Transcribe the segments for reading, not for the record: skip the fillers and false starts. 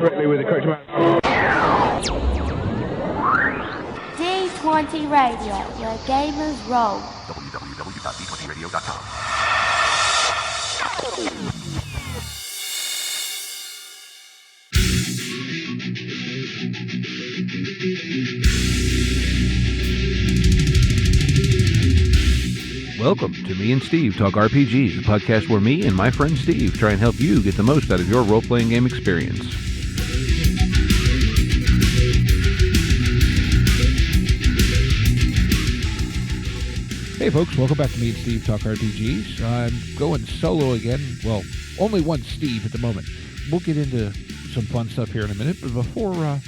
correctly with the correct amount. D20 Radio, where gamers roll. www.d20radio.com. Welcome to Me and Steve Talk RPG, the podcast where me and my friend Steve try and help you get the most out of your role-playing game experience. Hey folks, welcome back to Me and Steve Talk RPGs. I'm going solo again. Well, only one Steve at the moment. We'll get into some fun stuff here in a minute, but before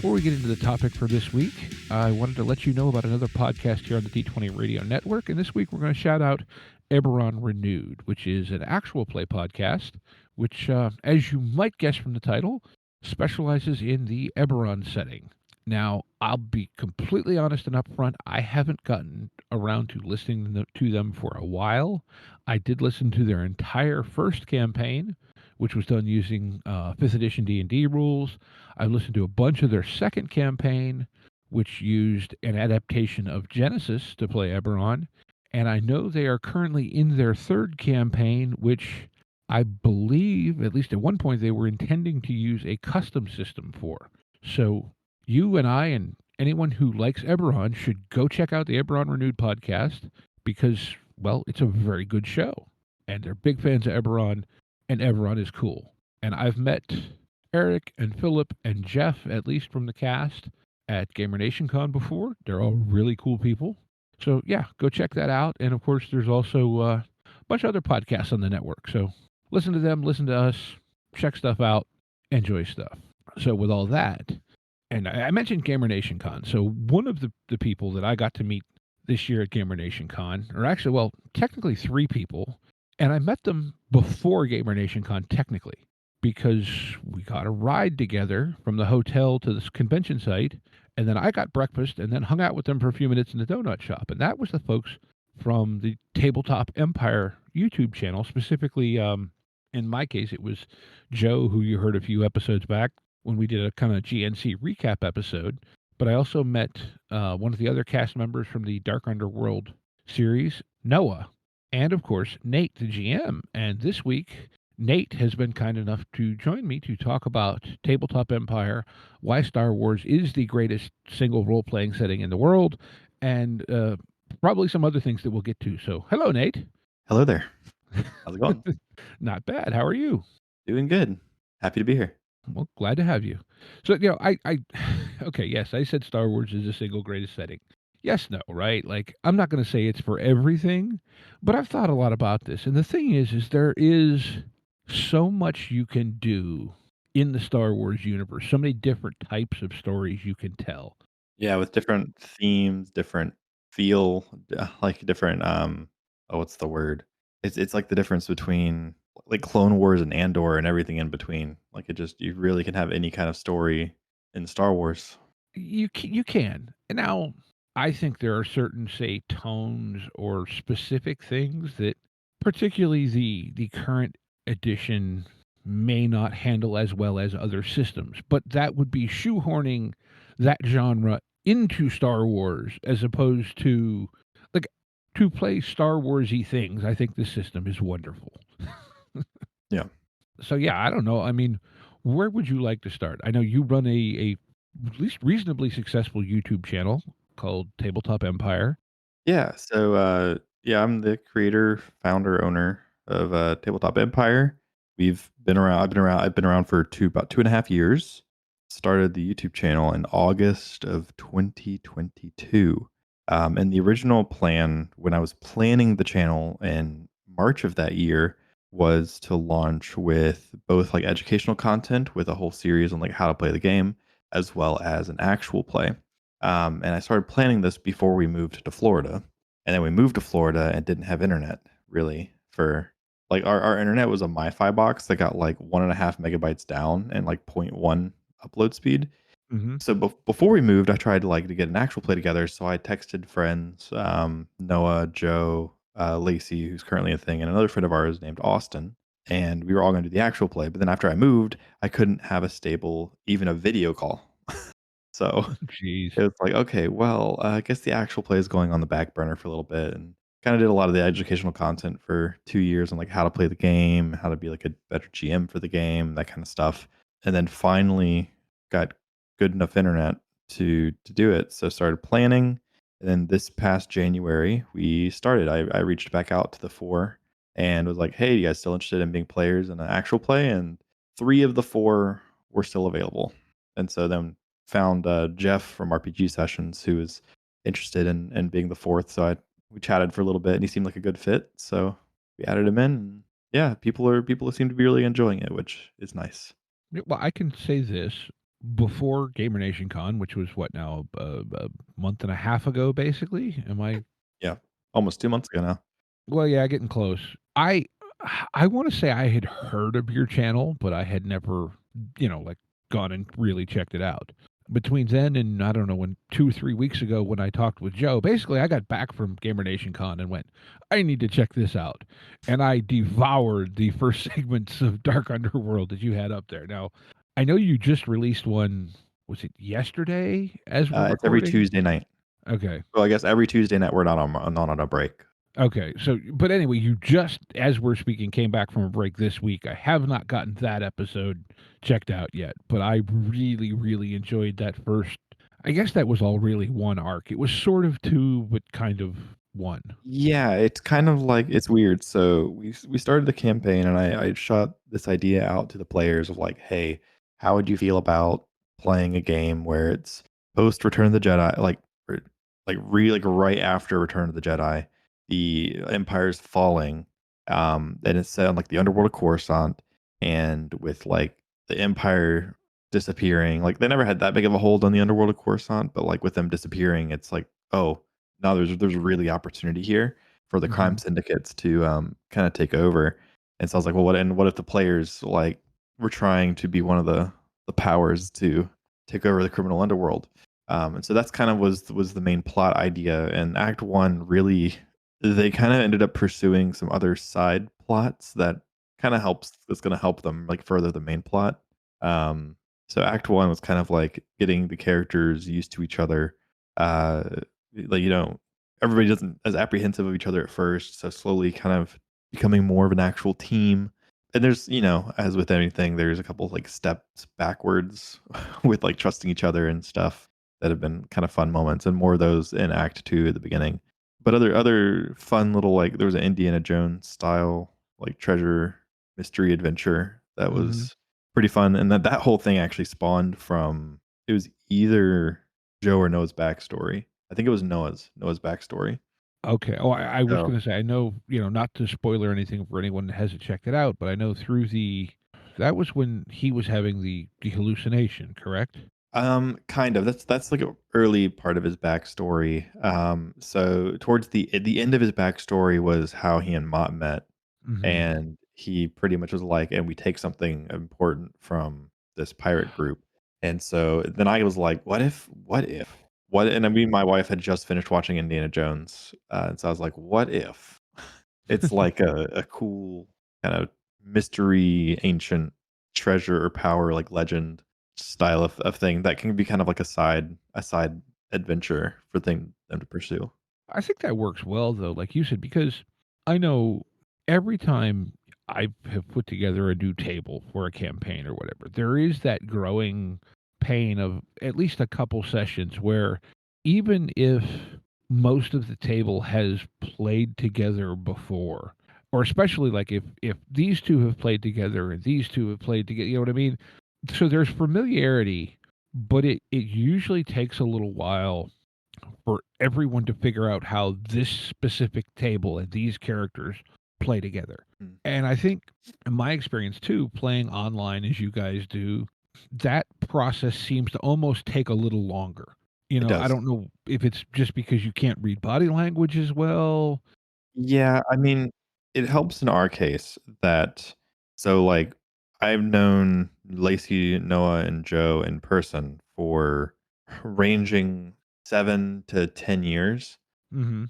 we get into the topic for this week, I wanted to let you know about another podcast here on the D20 Radio Network, and this week we're going to shout out Eberron Renewed, which is an actual play podcast, which, as you might guess from the title, specializes in the Eberron setting. Now, I'll be completely honest and upfront, I haven't gotten around to listening to them for a while. I did listen to their entire first campaign, which was done using 5th edition D&D rules. I listened to a bunch of their second campaign, which used an adaptation of Genesis to play Eberron. And I know they are currently in their third campaign, which I believe, at least at one point, they were intending to use a custom system for. So you and I and anyone who likes Eberron should go check out the Eberron Renewed podcast because, well, it's a very good show. And they're big fans of Eberron, and Eberron is cool. And I've met Eric and Philip and Jeff, at least from the cast, at GamerNationCon before. They're all really cool people. So, yeah, go check that out. And, of course, there's also a bunch of other podcasts on the network. So listen to them, listen to us, check stuff out, enjoy stuff. So with all that, and I mentioned GamerNationCon. So one of the people that I got to meet this year at GamerNationCon, or actually, well, technically 3 people, and I met them before GamerNationCon technically, because we got a ride together from the hotel to this convention site, and then I got breakfast and then hung out with them for a few minutes in the donut shop. And that was the folks from the Tabletop Empire YouTube channel. Specifically, in my case, it was Joe, who you heard a few episodes back when we did a kind of GNC recap episode. But I also met one of the other cast members from the Dark Underworld series, Noah, and of course, Nate, the GM. And this week, Nate has been kind enough to join me to talk about Tabletop Empire, why Star Wars is the greatest single role-playing setting in the world, and probably some other things that we'll get to. So, hello, Nate. Hello there. How's it going? Not bad. How are you? Doing good. Happy to be here. Well, glad to have you. So, okay, yes, I said Star Wars is the single greatest setting. Yes, no, right? Like, I'm not going to say it's for everything, but I've thought a lot about this. And the thing is there is so much you can do in the Star Wars universe, so many different types of stories you can tell. Yeah, with different themes, different feel, like different what's the word? It's like the difference between like Clone Wars and Andor and everything in between. Like you really can have any kind of story in Star Wars. You can. And now I think there are certain, say, tones or specific things that particularly the current edition may not handle as well as other systems, but that would be shoehorning that genre into Star Wars as opposed to, like, to play Star Wars-y things. I think this system is wonderful. Yeah. So, yeah, I don't know. I mean, where would you like to start? I know you run a at least reasonably successful YouTube channel called Tabletop Empire. Yeah. So, I'm the creator, founder, owner of Tabletop Empire. I've been around for about 2.5 years. Started the YouTube channel in August of 2022. And the original plan, when I was planning the channel in March of that year, was to launch with both like educational content with a whole series on like how to play the game, as well as an actual play. And I started planning this before we moved to Florida. And then we moved to Florida and didn't have internet really for like our internet was a MiFi box that got like 1.5 megabytes down and like 0.1 upload speed. Mm-hmm. So before we moved, I tried to get an actual play together. So I texted friends, Noah, Joe, Lacey, who's currently a thing, and another friend of ours named Austin. and we were all going to do the actual play. But then after I moved, I couldn't have a stable, even a video call. So Jeez. it was like, okay, well, I guess the actual play is going on the back burner for a little bit, and kind of did a lot of the educational content for 2 years on like how to play the game, how to be like a better GM for the game, that kind of stuff. And then finally got good enough internet to do it. So started planning. And then this past January, we started. I reached back out to the four and was like, hey, you guys still interested in being players in an actual play? And three of the four were still available. And so then found Jeff from RPG Sessions who was interested in being the fourth. So we chatted for a little bit and he seemed like a good fit. So we added him in. And yeah, people seem to be really enjoying it, which is nice. Yeah, well, I can say this. Before GamerNationCon, which was what now, a month and a half ago, basically? Am I Yeah, almost 2 months ago now. Well, yeah, getting close. I I wanna say I had heard of your channel, but I had never, like, gone and really checked it out. Between then and, I don't know, when 2, 3 weeks ago when I talked with Joe, basically, I got back from GamerNationCon and went, "I need to check this out." And I devoured the first segments of Dark Underworld that you had up there. Now, I know you just released one, was it yesterday as we're It's every recording? Tuesday night. Okay. Well, I guess every Tuesday night we're not on a break. Okay, so but anyway, you just, as we're speaking, came back from a break this week. I have not gotten that episode checked out yet, but I really, really enjoyed that first. I guess that was all really one arc. It was sort of two, but kind of one. Yeah, it's kind of like it's weird. So we started the campaign, and I shot this idea out to the players of like, hey, how would you feel about playing a game where it's post Return of the Jedi, like right after Return of the Jedi, the Empire's falling, and it's set on like the underworld of Coruscant, and with like the Empire disappearing, like they never had that big of a hold on the underworld of Coruscant, but like with them disappearing, it's like, oh, now there's really opportunity here for the crime Mhm. syndicates to kind of take over. And so I was like, well, what if the players like were trying to be one of the powers to take over the criminal underworld? And so that's kind of was the main plot idea. And Act One really, they kind of ended up pursuing some other side plots that kind of helps. That's going to help them like further the main plot. Um, so Act One was kind of like getting the characters used to each other. Uh, like everybody doesn't as apprehensive of each other at first, so slowly kind of becoming more of an actual team. And there's, as with anything, there's a couple like steps backwards with like trusting each other and stuff that have been kind of fun moments, and more of those in Act Two at the beginning. But other fun little, like, there was an Indiana Jones style like treasure mystery adventure that Mhm. was pretty fun, and that whole thing actually spawned from, it was either Joe or Noah's backstory. I think it was Noah's backstory. Okay. Oh, I was So gonna say, I know, not to spoiler anything for anyone that hasn't checked it out, but I know through the that was when he was having the hallucination, correct? Kind of. That's like a early part of his backstory. So towards the end of his backstory was how he and Mott met, Mhm. and he pretty much was like, and we take something important from this pirate group. And so then I was like, what? And I mean, my wife had just finished watching Indiana Jones, and so I was like, what if it's like a cool kind of mystery, ancient treasure or power, like legend style of thing that can be kind of like a side adventure for them to pursue. I think that works well though, like you said, because I know every time I have put together a new table for a campaign or whatever, there is that growing pain of at least a couple sessions where even if most of the table has played together before, or especially like if these two have played together and these two have played together, you know what I mean? So there's familiarity, but it usually takes a little while for everyone to figure out how this specific table and these characters play together. Mm. And I think, in my experience too, playing online as you guys do, that process seems to almost take a little longer. It I does. don't know if it's just because you can't read body language as well. Yeah, I mean, it helps in our case that, so like I've known Lacey, Noah, and Joe in person for ranging 7 to 10 years. Mhm.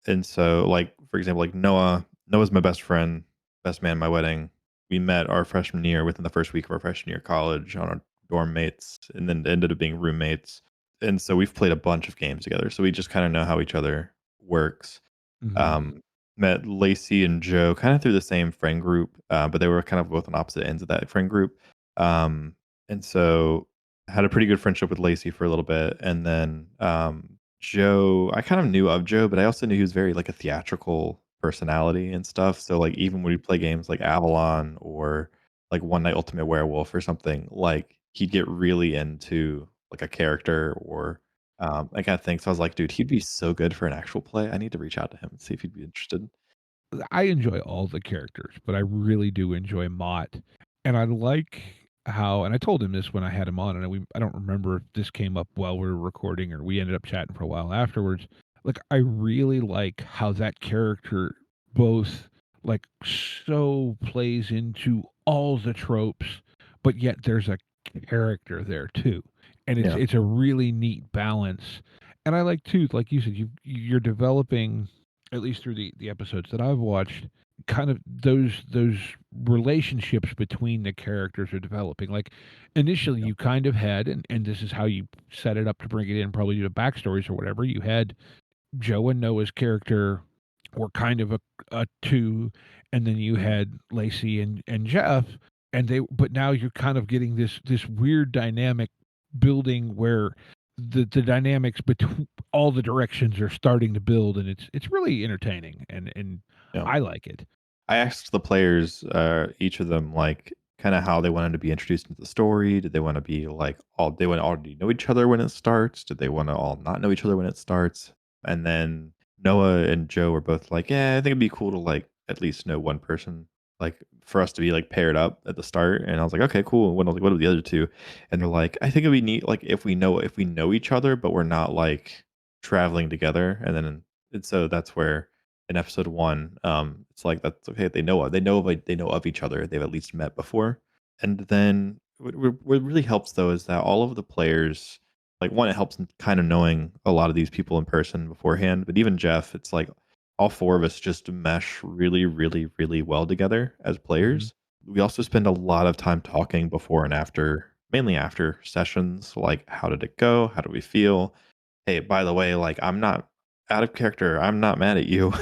And so like for example, like Noah's my best friend, best man at my wedding. We met our freshman year within the first week of our freshman year of college on our dorm mates, and then ended up being roommates. And so we've played a bunch of games together. So we just kind of know how each other works. Mhm. Um, Met Lacey and Joe kind of through the same friend group, but they were kind of both on opposite ends of that friend group. Um, and so had a pretty good friendship with Lacey for a little bit, and then Joe, I kind of knew of Joe, but I also knew he was very like a theatrical personality and stuff. So like even when we play games like Avalon or like One Night Ultimate Werewolf or something, like he'd get really into like a character or that kind of thing. So I was like, dude, he'd be so good for an actual play. I need to reach out to him and see if he'd be interested. I enjoy all the characters, but I really do enjoy Mott, and I like how. And I told him this when I had him on, and I don't remember if this came up while we were recording or we ended up chatting for a while afterwards. Like, I really like how that character both like so plays into all the tropes, but yet there's a character there too, and Yeah. it's a really neat balance. And I like too, like you said, you're developing, at least through the episodes that I've watched, kind of those relationships between the characters are developing. Like initially Yeah. you kind of had, and this is how you set it up to bring it in, probably due to backstories or whatever, you had Joe and Noah's character were kind of a two, and then you had Lacey and Jeff, and they, but now you're kind of getting this weird dynamic building where the dynamics between all the directions are starting to build, and it's really entertaining, and Yeah. I like it. I asked the players, each of them, like, kind of how they wanted to be introduced into the story. Did they want to be like all? They want to already know each other when it starts? Did they want to all not know each other when it starts? And then Noah and Joe were both like, "Yeah, I think it'd be cool to like at least know one person, like for us to be like paired up at the start." And I was like, "Okay, cool." And what are the other two? And they're like, "I think it'd be neat, like if we know each other, but we're not like traveling together." And so that's where in episode one, it's like that's okay. They know of each other. They've at least met before. And then what really helps though is that all of the players, like one, it helps in kind of knowing a lot of these people in person beforehand. But even Jeff, it's like all four of us just mesh really, really, really well together as Mhm. players. We also spend a lot of time talking before and after, mainly after sessions. Like, how did it go? How do we feel? Hey, by the way, like I'm not out of character. I'm not mad at you,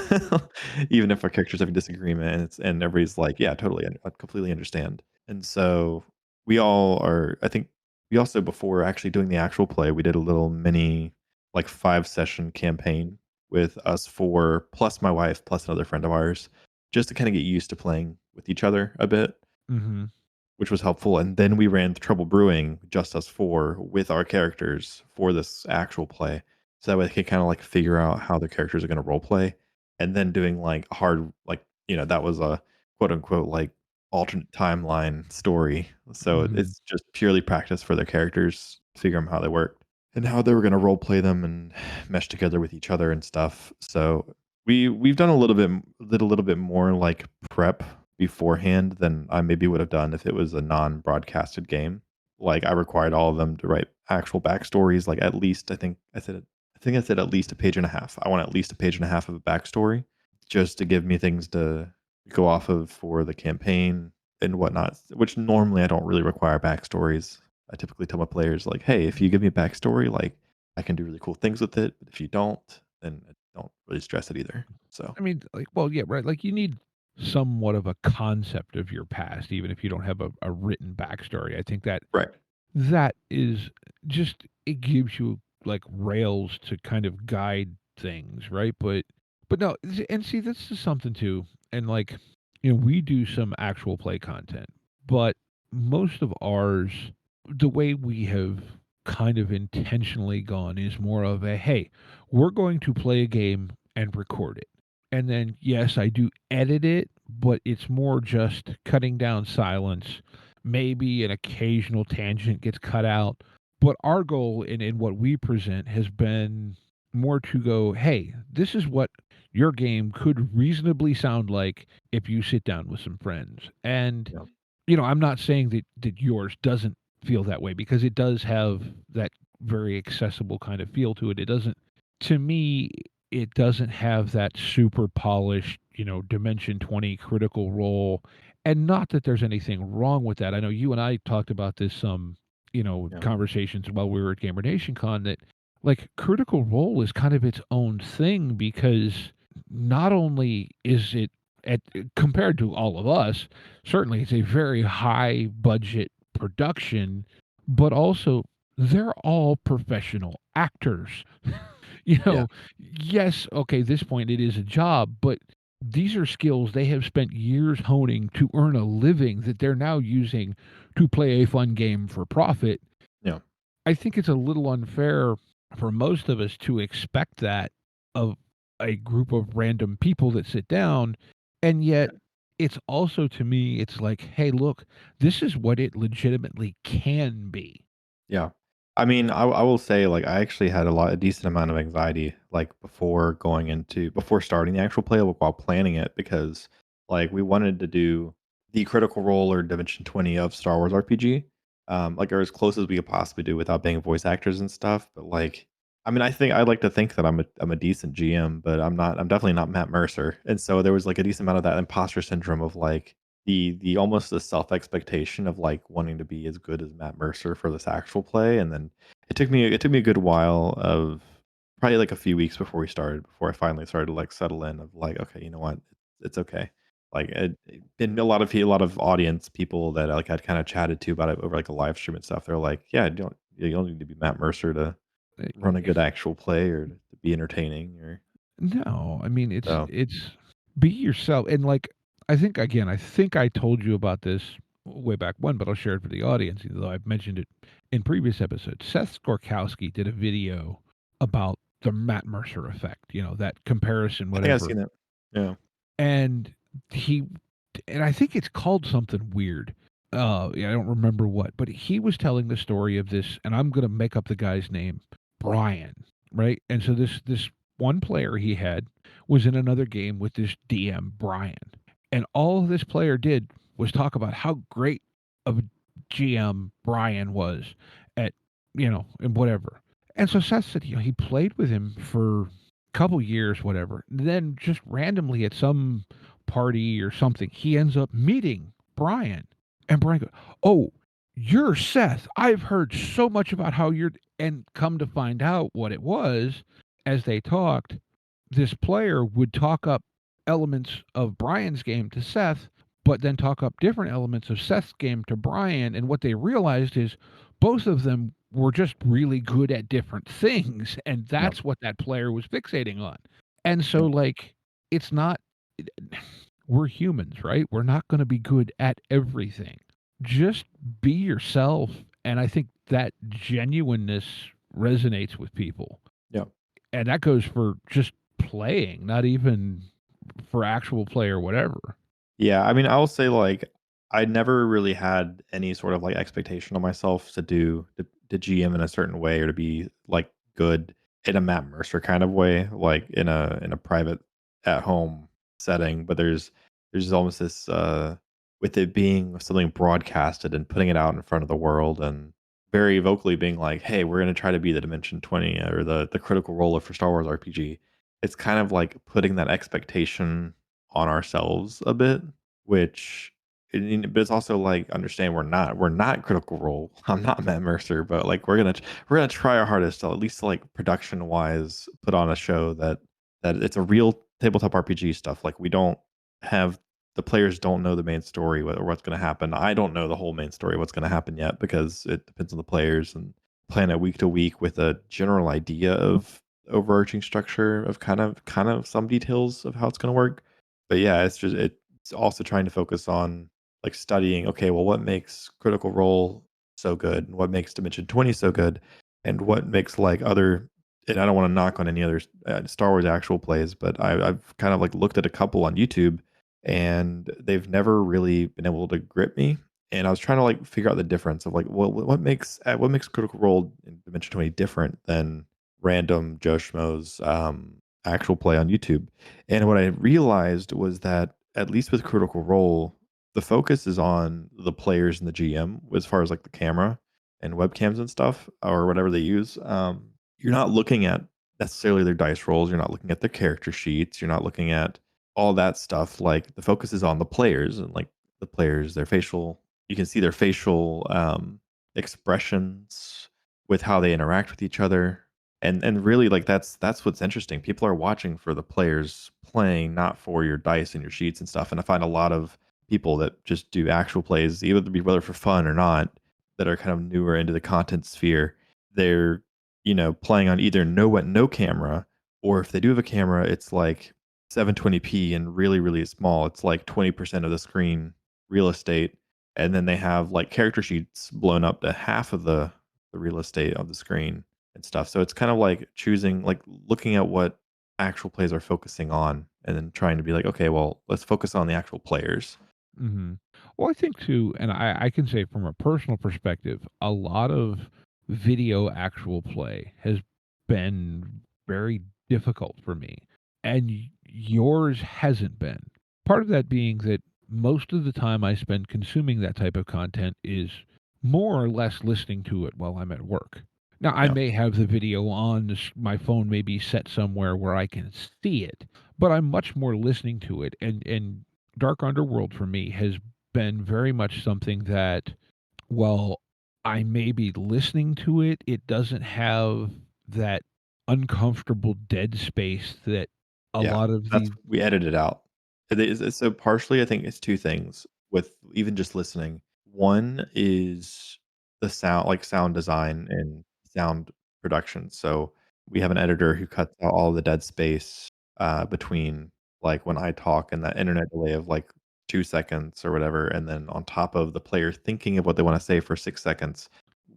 even if our characters have a disagreement, and everybody's like, yeah, totally, I completely understand. And so we all are. I think we also before actually doing the actual play, we did a little mini like 5 session campaign with us four plus my wife plus another friend of ours, just to kind of get used to playing with each other a bit, Mhm. which was helpful. And then we ran Trouble Brewing, just us four, with our characters for this actual play. So that way they could kind of like figure out how their characters are going to role play. And then doing like hard, like, that was a quote unquote like alternate timeline story. So Mhm. it's just purely practice for their characters, figure out how they work and how they were going to role play them and mesh together with each other and stuff. So we've done a little bit more like prep beforehand than I maybe would have done if it was a non-broadcasted game. Like I required all of them to write actual backstories, like at least I think I said at least a page and a half. I want at least a page and a half of a backstory just to give me things to go off of for the campaign and whatnot, which normally I don't really require backstories. I typically tell my players like, hey, if you give me a backstory, like I can do really cool things with it. But if you don't, then I don't really stress it either. So I mean, like, well, yeah, right. Like, you need somewhat of a concept of your past, even if you don't have a written backstory. I think that right. that is just, it gives you like rails to kind of guide things, right? But no, and see, this is something too. And like, we do some actual play content, but most of ours, the way we have kind of intentionally gone is more of a, hey, we're going to play a game and record it. And then, yes, I do edit it, but it's more just cutting down silence. Maybe an occasional tangent gets cut out. But our goal in what we present has been more to go, hey, this is what your game could reasonably sound like if you sit down with some friends. And, Yeah. I'm not saying that yours doesn't feel that way, because it does have that very accessible kind of feel to it. It doesn't, to me, it doesn't have that super polished, Dimension 20 Critical Role. And not that there's anything wrong with that. I know you and I talked about this Yeah. conversations while we were at GamerNationCon, that like Critical Role is kind of its own thing, because not only is it at compared to all of us, certainly it's a very high budget production, but also they're all professional actors. you Yeah. know, yes, okay, this point it is a job, but these are skills they have spent years honing to earn a living that they're now using to play a fun game for profit. Yeah. I think it's a little unfair for most of us to expect that of a group of random people that sit down. And yet, it's also, to me, it's like, hey, look, this is what it legitimately can be. Yeah. I mean, I will say, like, I actually had a decent amount of anxiety, like, before starting the actual play, while planning it, because, like, we wanted to do the Critical Role or Dimension 20 of Star Wars RPG, like, or as close as we could possibly do without being voice actors and stuff. But, like, I mean, I'd like to think that I'm a decent GM, but I'm not. I'm definitely not Matt Mercer. And so there was like a decent amount of that imposter syndrome of like the almost the self expectation of like wanting to be as good as Matt Mercer for this actual play. And then it took me a good while of probably like a few weeks before I finally started to like settle in of like, okay, you know what, it's okay. Like, and a lot of audience people that like I'd kind of chatted to about it over like a live stream and stuff. They're like, yeah, you don't need to be Matt Mercer to run a Uh, good actual play or to be entertaining or No, I mean, so. it's be yourself. And like, I think I told you about this way back when, but I'll share it for the audience, even though I've mentioned it in previous episodes. Seth Skorkowski did a video about the Matt Mercer effect, that comparison, I think I've whatever. seen it. Yeah. And he, and I think it's called something weird. Yeah, I don't remember what, but he was telling the story of this, and I'm gonna make up the guy's name, Brian, right? And so this one player he had was in another game with this DM Brian, and all this player did was talk about how great of a GM Brian was at, and whatever. And so Seth said, he played with him for couple years, whatever. Then just randomly at some party or something, he ends up meeting Brian. And Brian goes, "Oh, you're Seth. I've heard so much about how you're," and come to find out what it was as they talked, this player would talk up elements of Brian's game to Seth, but then talk up different elements of Seth's game to Brian. And what they realized is both of them were just really good at different things. And Yeah. that's what that player was fixating on. And so, Yeah. like, it's not, we're humans, right? We're not going to be good at everything. Just be yourself. And I think that genuineness resonates with people. Yeah. And that goes for just playing, not even for actual play or whatever. Yeah, I mean, I will say, like, I never really had any sort of, like, expectation on myself to GM in a certain way or to be, like, good in a Matt Mercer kind of way, like, in a private at-home setting, but there's almost this, with it being something broadcasted and putting it out in front of the world and very vocally being like, "Hey, we're gonna try to be the Dimension 20 or the Critical Role for Star Wars RPG." It's kind of like putting that expectation on ourselves a bit, which but it's also like understand we're not Critical Role. I'm not Matt Mercer, but like we're gonna try our hardest to at least like production wise put on a show that it's a real tabletop RPG stuff. Like we don't have the players don't know the main story or what's going to happen. I don't know the whole main story what's going to happen yet because it depends on the players and plan it week to week with a general idea of overarching structure of kind of some details of how it's going to work. But yeah, it's also trying to focus on like studying, okay, well, what makes Critical Role so good and what makes Dimension 20 so good and what makes like other, and I don't want to knock on any other Star Wars actual plays, but I've kind of like looked at a couple on YouTube and they've never really been able to grip me. And I was trying to like figure out the difference of like what makes Critical Role in Dimension 20 different than random Joe Schmo's actual play on YouTube. And what I realized was that at least with Critical Role, the focus is on the players and the GM as far as like the camera and webcams and stuff or whatever they use. You're not looking at necessarily their dice rolls. You're not looking at their character sheets. You're not looking at all that stuff, like the focus is on the players and like the players, their facial. You can see their facial expressions with how they interact with each other, and really like that's what's interesting. People are watching for the players playing, not for your dice and your sheets and stuff. And I find a lot of people that just do actual plays, either to be whether for fun or not, that are kind of newer into the content sphere. They're playing on either no camera, or if they do have a camera, it's like 720p and really, really small. It's like 20% of the screen real estate. And then they have like character sheets blown up to half of the real estate of the screen and stuff. So it's kind of like choosing, like looking at what actual plays are focusing on and then trying to be like, okay, well, let's focus on the actual players. Mhm. Well, I think too, and I can say from a personal perspective, a lot of video actual play has been very difficult for me, and yours hasn't been. Part of that being that most of the time I spend consuming that type of content is more or less listening to it while I'm at work. Now, I Yeah. may have the video on, my phone may be set somewhere where I can see it, but I'm much more listening to it, and Dark Underworld for me has been very much something that, while I may be listening to it, it doesn't have that uncomfortable dead space that a Yeah. lot of That's the we edited out. So partially I think it's two things with even just listening. One is the sound, like sound design and sound production. So we have an editor who cuts out all the dead space between like when I talk and that internet delay of like 2 seconds or whatever, and then on top of the player thinking of what they want to say for 6 seconds,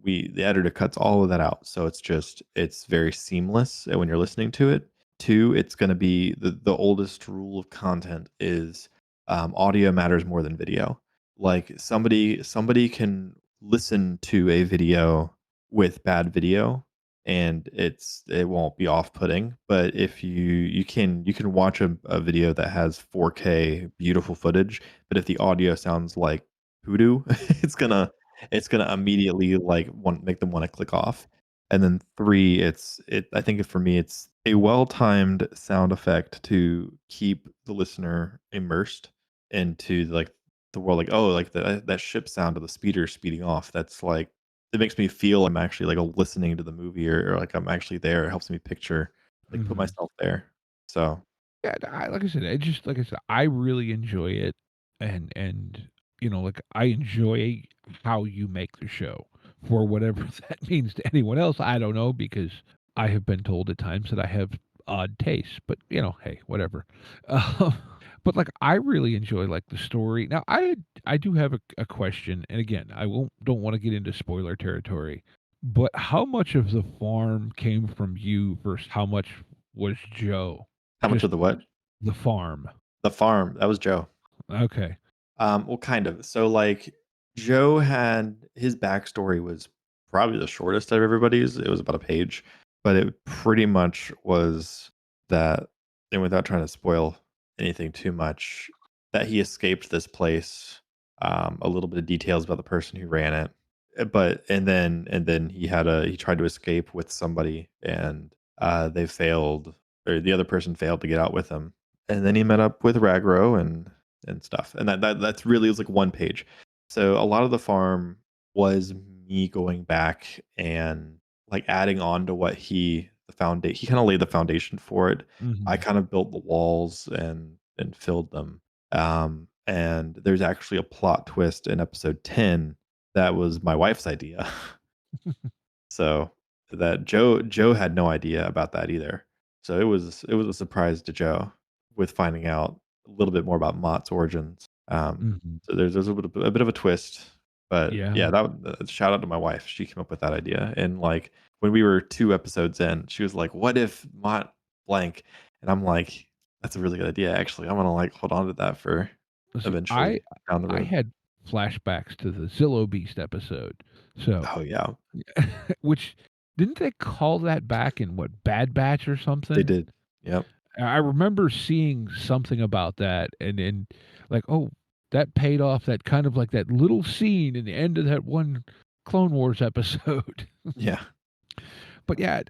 the editor cuts all of that out. So it's very seamless when you're listening to it. Two, it's going to be the oldest rule of content is audio matters more than video. Like somebody can listen to a video with bad video and it won't be off-putting. But if you can watch a video that has 4K beautiful footage, but if the audio sounds like hoodoo, it's gonna it's gonna immediately like make them want to click off. And then three, I think for me, it's a well-timed sound effect to keep the listener immersed into like the world. Like, oh, like that ship sound of the speeder speeding off. That's like it makes me feel I'm actually like listening to the movie, or like I'm actually there. It helps me picture, like put Mhm. myself there. So Yeah, like I said, like I said, I really enjoy it, and like I enjoy how you make the show. For whatever that means to anyone else, I don't know because I have been told at times that I have odd tastes, but hey, whatever. Uh, but like I really enjoy like the story. Now I do have a question, and again, I won't don't want to get into spoiler territory, but how much of the farm came from you versus how much was Joe? how much Just of the what? the farm. The farm. That was Joe. Okay. Well, kind of. So, like, Joe had his backstory was probably the shortest of everybody's. It was about a page, but it pretty much was that, and without trying to spoil anything too much, that he escaped this place. A little bit of details about the person who ran it, but and then he tried to escape with somebody, and they failed, or the other person failed to get out with him, and then he met up with Ragro and stuff. And that's really is like one page. So a lot of the farm was me going back and like adding on to what he kind of laid the foundation for it. I Mhm. kind of built the walls and filled them. And there's actually a plot twist in episode 10 that was my wife's idea. So that Joe had no idea about that either. So it was a surprise to Joe with finding out a little bit more about Mott's origins. Mhm. So there's a bit of a twist, but Yeah. yeah, shout out to my wife. She came up with that idea, and like when we were 2 episodes in, she was like, "What if Mott blank?" And I'm like, "That's a really good idea. Actually, I'm gonna like hold on to that for See, eventually down the I road." had flashbacks to the Zillow Beast episode. So, Oh yeah, which didn't they call that back in what, Bad Batch or they something? did. Yep. I remember seeing something about that and like, oh, that paid off that kind of like that little scene in the end of that one Clone Wars episode. Yeah. But yeah,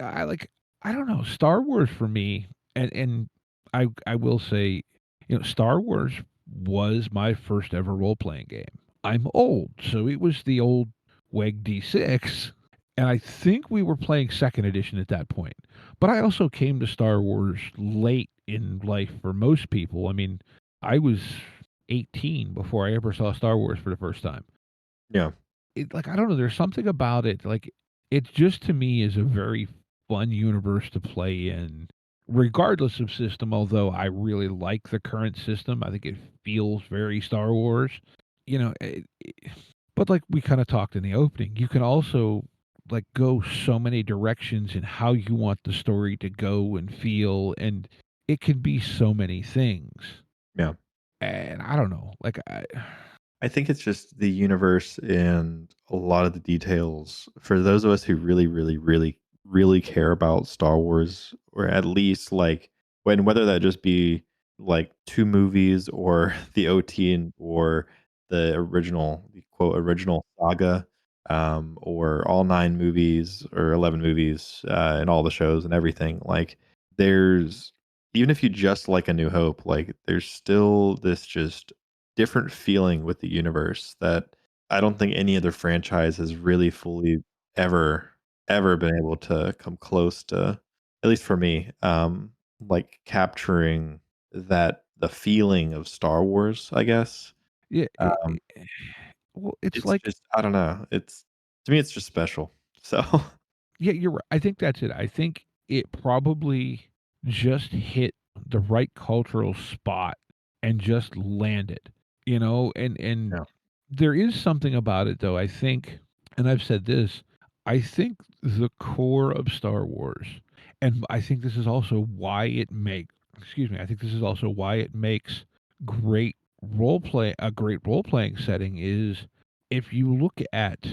I don't know, Star Wars for me, and I will say, Star Wars was my first ever role playing game. I'm old, so it was the old WEG D6, and I think we were playing second edition at that point. But I also came to Star Wars late in life for most people. I mean, I was 18 before I ever saw Star Wars for the first time. Yeah. I don't know, there's something about it, like, it just to me is a very fun universe to play in, regardless of system, although I really like the current system. I think it feels very Star Wars, but like we kind of talked in the opening, you can also like go so many directions in how you want the story to go and feel, and it can be so many things. Yeah. And I don't know, I think it's just the universe and a lot of the details for those of us who really, really, really, really care about Star Wars, or at least like whether that just be like two movies or the OT or the original, the quote original saga, or all 9 movies or 11 movies, and all the shows and everything. Like there's even if you just like A New Hope, like there's still this just different feeling with the universe that I don't think any other franchise has really fully ever been able to come close to, at least for me, like capturing the feeling of Star Wars, I guess. yeah, Um, well, it's it's like, just I don't know. It's to me it's just special. So yeah, you're right. I think that's it. I think it probably just hit the right cultural spot and just landed, and yeah, there is something about it though. I think, and I've said this, I think the core of Star Wars, and I think this is also why I think this is also why it makes great a great role playing setting is if you look at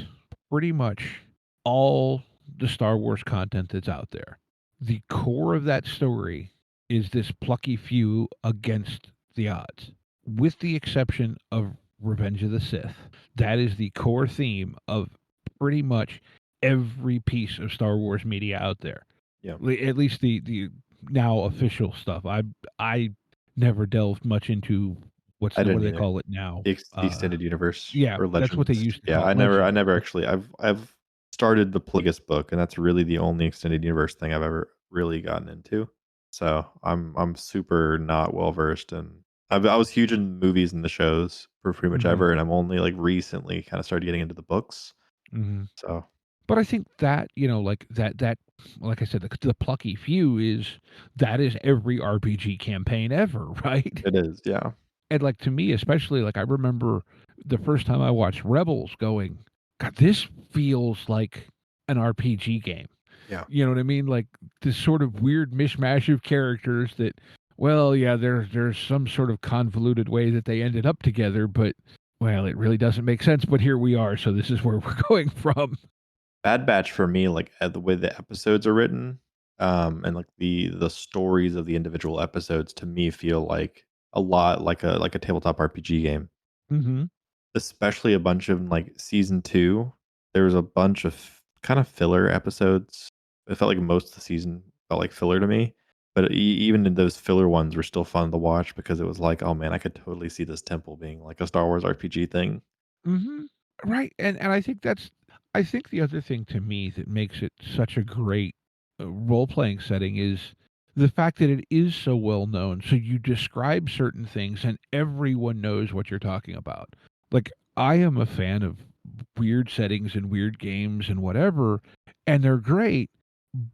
pretty much all the Star Wars content that's out there, the core of that story is this plucky few against the odds, with the exception of Revenge of the Sith. That is the core theme of pretty much every piece of Star Wars media out there. yeah. At least the now official stuff. I never delved much into I what didn't do they either. call it now? The extended universe Yeah, or that's what they Legends. used to Yeah, call it, I Legends. never actually I've started the Plagueis book, and that's really the only extended universe thing I've ever really gotten into. So I'm super not well versed, and I was huge in movies and the shows for pretty much Mhm, ever, and I'm only like recently kind of started getting into the books. mhm. So But I think that, like I said, the plucky few that is every RPG campaign ever, right? it is, yeah, And, like, to me, especially, like, I remember the first time I watched Rebels going, "God, this feels like an RPG game." yeah. You know what I mean? Like, this sort of weird mishmash of characters that, well, yeah, there's some sort of convoluted way that they ended up together, but, well, it really doesn't make sense, but here we are, so this is where we're going from. Bad Batch for me, like the way the episodes are written, and like the stories of the individual episodes to me feel like a lot like a tabletop RPG game. Mhm. Especially a bunch of, like, season 2, there was a bunch of kind of filler episodes. It felt like most of the season felt like filler to me, but even in those filler ones were still fun to watch because it was like, "Oh, man, I could totally see this temple being like a Star Wars RPG thing." Mhm. Right, and I think the other thing to me that makes it such a great, role-playing setting is the fact that it is so well known, so you describe certain things and everyone knows what you're talking about. Like, I am a fan of weird settings and weird games and whatever, and they're great,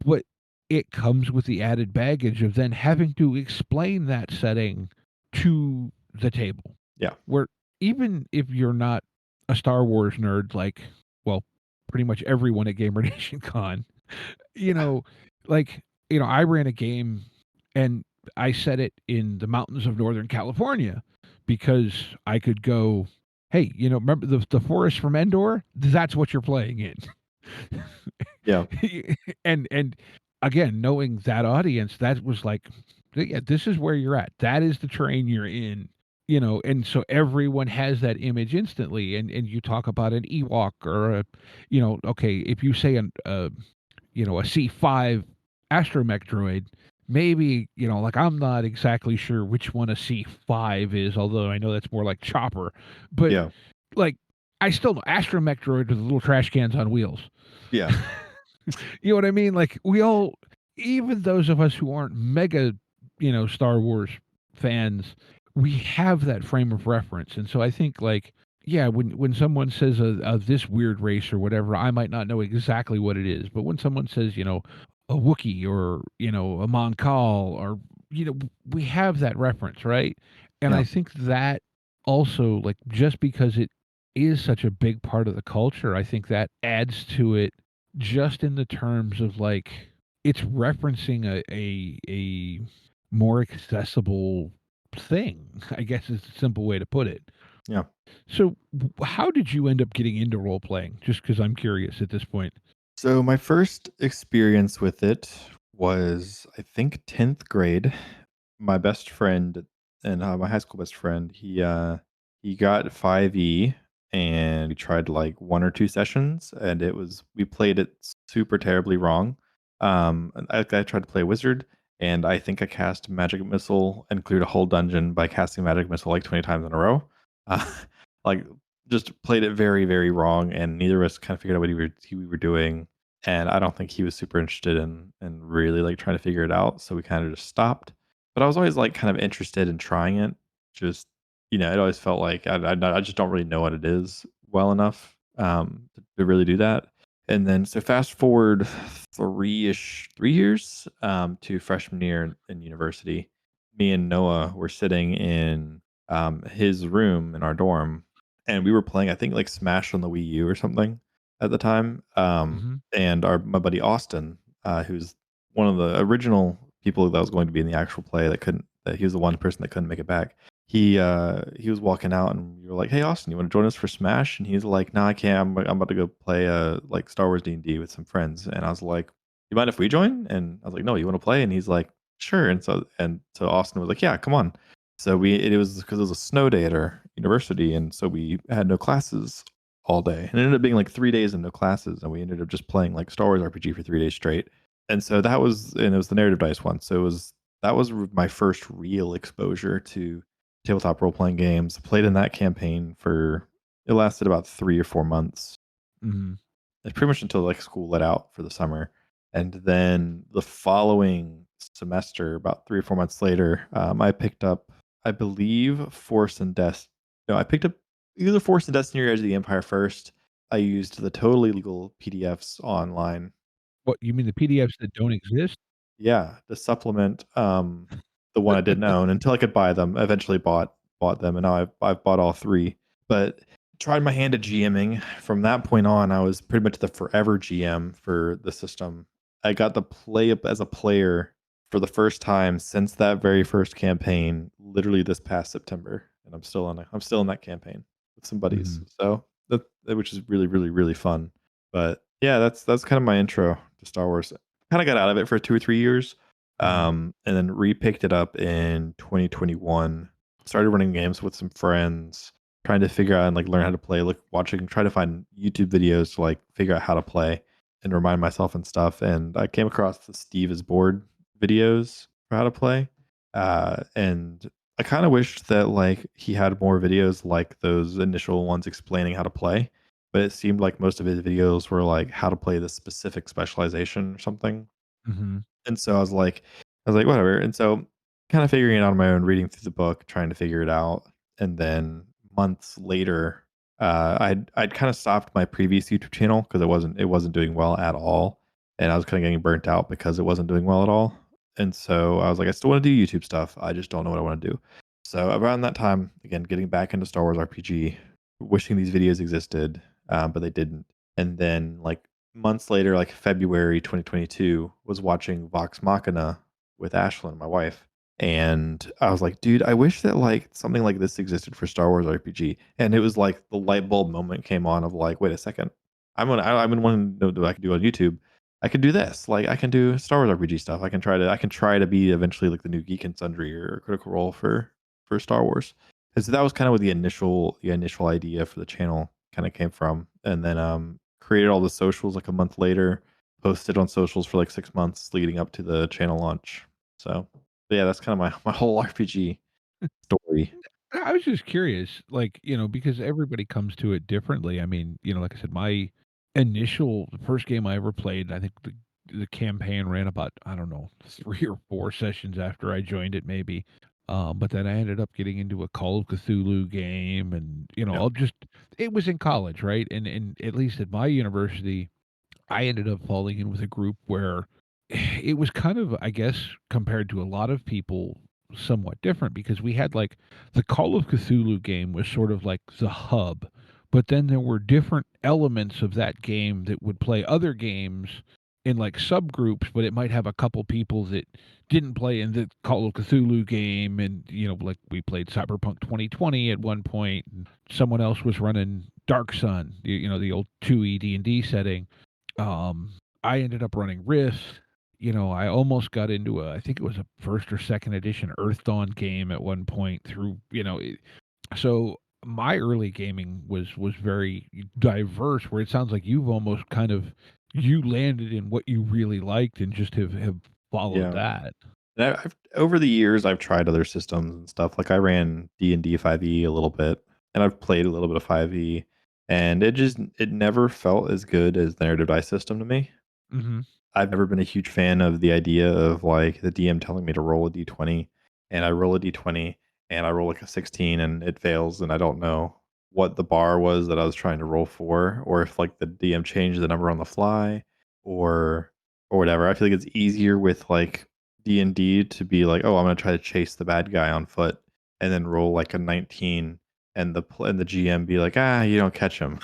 but it comes with the added baggage of then having to explain that setting to the table, Yeah. where even if you're not a Star Wars nerd, like, well, pretty much everyone at GamerNationCon, you know, I ran a game and I set it in the mountains of Northern California because I could go, hey, remember the forest from Endor? That's what you're playing in. Yeah. And again, knowing that audience, that was like, yeah, this is where you're at. That is the terrain you're in, and so everyone has that image instantly. And you talk about an Ewok or okay, if you say a C5 astromech droid, maybe, like I'm not exactly sure which one a C5 is, although I know that's more like Chopper. But Yeah. like I still know Astromech droid with little trash cans on wheels. Yeah. You know what I mean? Like we all, even those of us who aren't mega, Star Wars fans, we have that frame of reference. And so I think like, yeah, when someone says this weird race or whatever, I might not know exactly what it is. But when someone says, a Wookiee or, a Moncall or, we have that reference, right? And Yeah. I think that also, like, just because it is such a big part of the culture, I think that adds to it just in the terms of like it's referencing a more accessible thing, I guess is a simple way to put it. Yeah. So how did you end up getting into role playing? Just because I'm curious at this point. So my first experience with it was, I think, 10th grade. My best friend and my high school best friend, he got 5e, and we tried like one or two sessions, and we played it super terribly wrong. I tried to play a wizard, and I think I cast magic missile and cleared a whole dungeon by casting magic missile like 20 times in a row. Uh, like just played it very, very wrong, and neither of us kind of figured out what we were doing. And I don't think he was super interested in really like trying to figure it out. So we kind of just stopped. But I was always like kind of interested in trying it. Just, it always felt like I just don't really know what it is well enough to really do that. And then so fast forward 3 years to freshman year in university, me and Noah were sitting in his room in our dorm, and we were playing, I think, like Smash on the Wii U or something at the time. Hmm. And my buddy Austin, who's one of the original people that was going to be in the actual play that he was the one person that couldn't make it back. He was walking out, and we were like, "Hey Austin, you want to join us for Smash?" And he's like, "No, I can't. I'm about to go play like Star Wars D&D with some friends." And I was like, "You mind if we join?" And I was like, "No, you want to play?" And he's like, "Sure." And so Austin was like, "Yeah, come on." So it was because it was a snow day at our university, and so we had no classes all day. And it ended up being like 3 days and no classes, and we ended up just playing like Star Wars RPG for 3 days straight. And so and it was the narrative dice one. So that was my first real exposure to tabletop role playing games. Played in that campaign it lasted about 3 or 4 months. Hmm. It's pretty much until like school let out for the summer. And then the following semester, about 3 or 4 months later, I picked up, I believe, Force and Destiny. No, I picked up either Force and Destiny or Edge of the Empire first. I used the totally legal PDFs online. What, you mean the PDFs that don't exist? Yeah, to supplement the one I didn't own until I could buy them. I eventually bought them, and now I've bought all three. But tried my hand at GMing. From that point on, I was pretty much the forever GM for the system. I got to play up as a player for the first time since that very first campaign, literally this past September, and I'm still in that campaign with some buddies. Hmm. So which is really, really, really fun. But yeah, that's kind of my intro to Star Wars. Kind of got out of it for 2 or 3 years, Hmm. and then re-picked it up in 2021. Started running games with some friends, trying to figure out and like learn how to play. Try to find YouTube videos to like figure out how to play and remind myself and stuff. And I came across the Steve is bored videos for how to play, and I kind of wished that like he had more videos like those initial ones explaining how to play. But it seemed like most of his videos were like how to play this specific specialization or something. Hmm. And so I was like, whatever. And so kind of figuring it out on my own, reading through the book, trying to figure it out. And then months later, I'd kind of stopped my previous YouTube channel because it wasn't doing well at all. And I was kind of getting burnt out because it wasn't doing well at all. And so I was like, I still want to do YouTube stuff. I just don't know what I want to do. So around that time, again, getting back into Star Wars RPG, wishing these videos existed, but they didn't. And then like months later, like February 2022, was watching Vox Machina with Ashlyn, my wife. And I was like, dude, I wish that like something like this existed for Star Wars RPG. And it was like the light bulb moment came on of like, wait a second. I've been wanting to know what I can do on YouTube. I can do this. Like I can do Star Wars RPG stuff. I can try to be eventually like the new Geek and Sundry or Critical Role for Star Wars. And so that was kind of what the initial idea for the channel kind of came from. And then created all the socials like a month later, posted on socials for like 6 months leading up to the channel launch. So yeah, that's kind of my whole RPG story. I was just curious, like, because everybody comes to it differently. I mean, like I said, the first game I ever played, I think the campaign ran about, I don't know, 3 or 4 sessions after I joined it, maybe. But then I ended up getting into a Call of Cthulhu game, and Yeah. it was in college, right? And at least at my university, I ended up falling in with a group where it was kind of, I guess, compared to a lot of people, somewhat different because we had like the Call of Cthulhu game was sort of like the hub, but then there were different elements of that game that would play other games in like subgroups, but it might have a couple people that didn't play in the Call of Cthulhu game. And, like we played Cyberpunk 2020 at one point, and someone else was running Dark Sun, the old 2E D&D setting. I ended up running Rift. I almost got into I think it was a first or second edition Earth Dawn game at one point through, so my early gaming was very diverse, where it sounds like you've almost you landed in what you really liked and just have followed Yeah. that. And over the years, I've tried other systems and stuff. Like I ran D&D 5e a little bit, and I've played a little bit of 5e, and it never felt as good as the narrative dice system to me. Mhm. I've never been a huge fan of the idea of like the DM telling me to roll a d20, and I roll a d20 and I roll like a 16 and it fails, and I don't know what the bar was that I was trying to roll for, or if like the DM changed the number on the fly, or whatever. I feel like it's easier with like D&D to be like, oh, I'm gonna try to chase the bad guy on foot, and then roll like a 19, and the GM be like, ah, you don't catch him.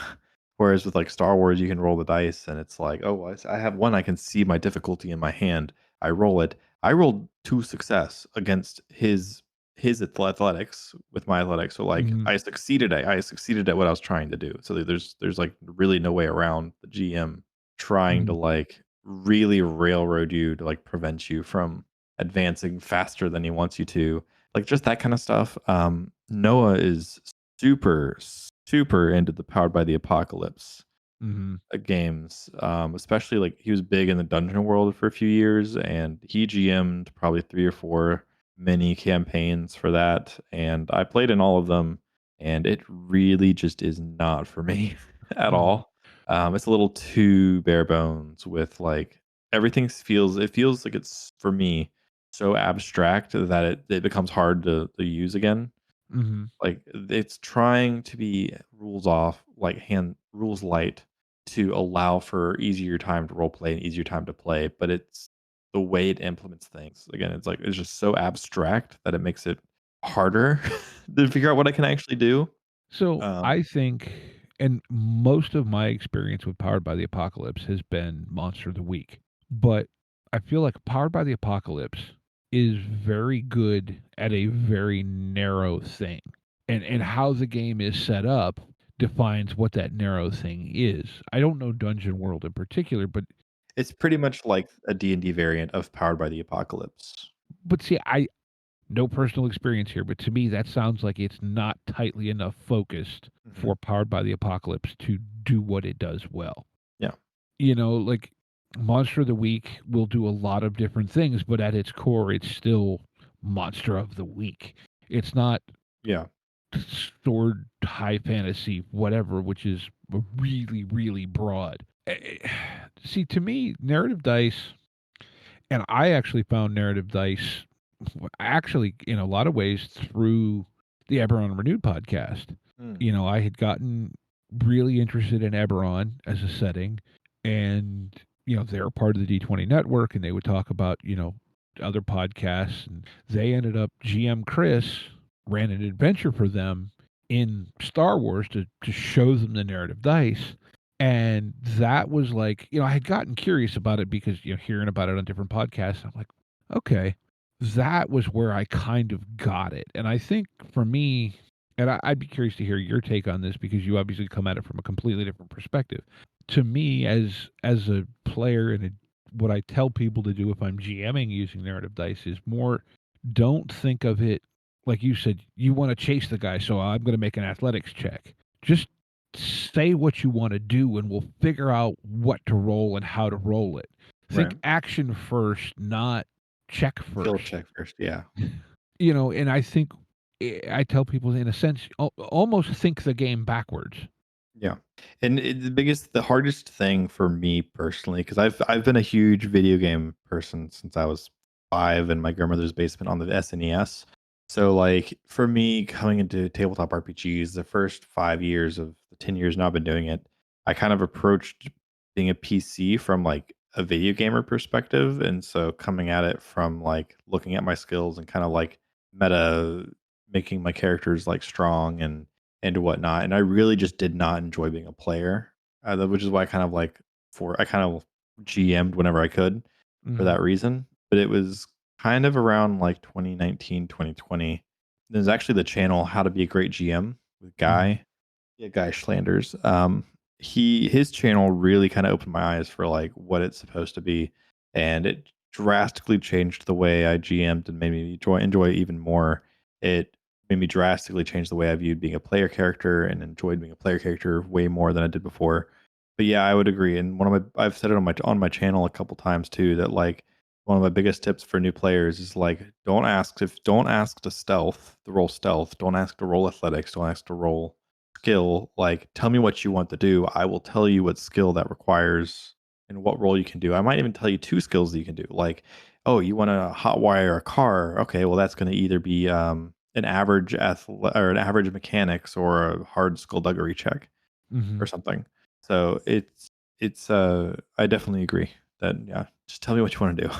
Whereas with like Star Wars, you can roll the dice and it's like, oh, I have one. I can see my difficulty in my hand. I roll it. I rolled 2 success against his athletics with my athletics. So like Mhm. I succeeded at what I was trying to do. So there's like really no way around the GM trying to Mhm. like really railroad you to like prevent you from advancing faster than he wants you to. Like just that kind of stuff. Noah is super super into the Powered by the Apocalypse Mhm. games. Especially like he was big in the Dungeon World for a few years, and he GM'd probably 3 or 4 mini campaigns for that. And I played in all of them, and it really just is not for me at Mhm. all. It's a little too bare bones with like it feels like it's for me so abstract that it becomes hard to use again. Mhm. Like, it's trying to be rules light to allow for easier time to role play and easier time to play, but it's the way it implements things. Again, it's like it's just so abstract that it makes it harder to figure out what I can actually do. So Um, I think, and most of my experience with Powered by the Apocalypse has been Monster of the Week, but I feel like Powered by the Apocalypse is very good at a very narrow thing. And how the game is set up defines what that narrow thing is. I don't know Dungeon World in particular, it's pretty much like a D&D variant of Powered by the Apocalypse. see, I no personal experience here, but to me that sounds like it's not tightly enough focused Mhm. for Powered by the Apocalypse to do what it does well. Yeah. Like Monster of the Week will do a lot of different things, but at its core, it's still Monster of the Week. It's not Yeah. sword high fantasy, whatever, which is really, really broad. See, to me, narrative dice, and I actually found narrative dice actually in a lot of ways through the Eberron Renewed podcast. Mm. I had gotten really interested in Eberron as a setting, and they're part of the D20 network, and they would talk about other podcasts, and they ended up Chris ran an adventure for them in Star Wars to show them the narrative dice. And that was like, I had gotten curious about it because, hearing about it on different podcasts, I'm like, okay, that was where I kind of got it. And I think for me, and I'd be curious to hear your take on this because you obviously come at it from a completely different perspective. To me, as a player, and what I tell people to do if I'm GMing using narrative dice is more, don't think of it like you said. You want to chase the guy, so I'm going to make an athletics check. Just say what you want to do, and we'll figure out what to roll and how to roll it. Right. Think action first, not check Skill first. check first. Yeah. And I think I tell people in a sense, almost think the game backwards. Yeah. And the hardest thing for me personally, because I've been a huge video game person since I was 5 in my grandmother's basement on the SNES. So like for me coming into tabletop RPGs, the first 5 years of the 10 years now I've been doing it, I kind of approached being a PC from like a video gamer perspective. And so coming at it from like looking at my skills and kind of like meta making my characters like strong and whatnot. And I really just did not enjoy being a player, which is why I kind of GM'd whenever I could for Mhm, that reason. But it was kind of around like 2019, 2020. There's actually the channel How to Be a Great GM with mhm, Guy Schlanders. His channel really kind of opened my eyes for like what it's supposed to be, and it drastically changed the way I GM'd and made me enjoy it even more. It made me drastically change the way I viewed being a player character and enjoyed being a player character way more than I did before. But yeah, I would agree. And I've said it on my channel a couple times too that like one of my biggest tips for new players is like don't ask to roll stealth, don't ask to roll athletics, don't ask to roll skill. Like tell me what you want to do. I will tell you what skill that requires and what role you can do. I might even tell you two skills that you can do. Like, oh, you want to hotwire a car? Okay, well that's going to either be an average or an average mechanics or a hard skullduggery check or mhm. something. So it's I definitely agree that yeah, just tell me what you want to do.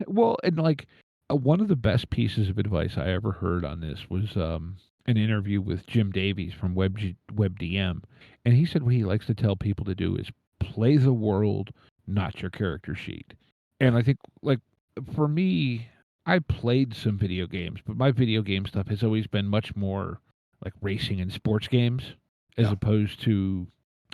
Well, and like one of the best pieces of advice I ever heard on this was an interview with Jim Davies from WebDM, and he said what he likes to tell people to do is play the world, not your character sheet. Yeah. And I think like for me, I played some video games, but my video game stuff has always been much more like racing and sports games as Yeah. opposed to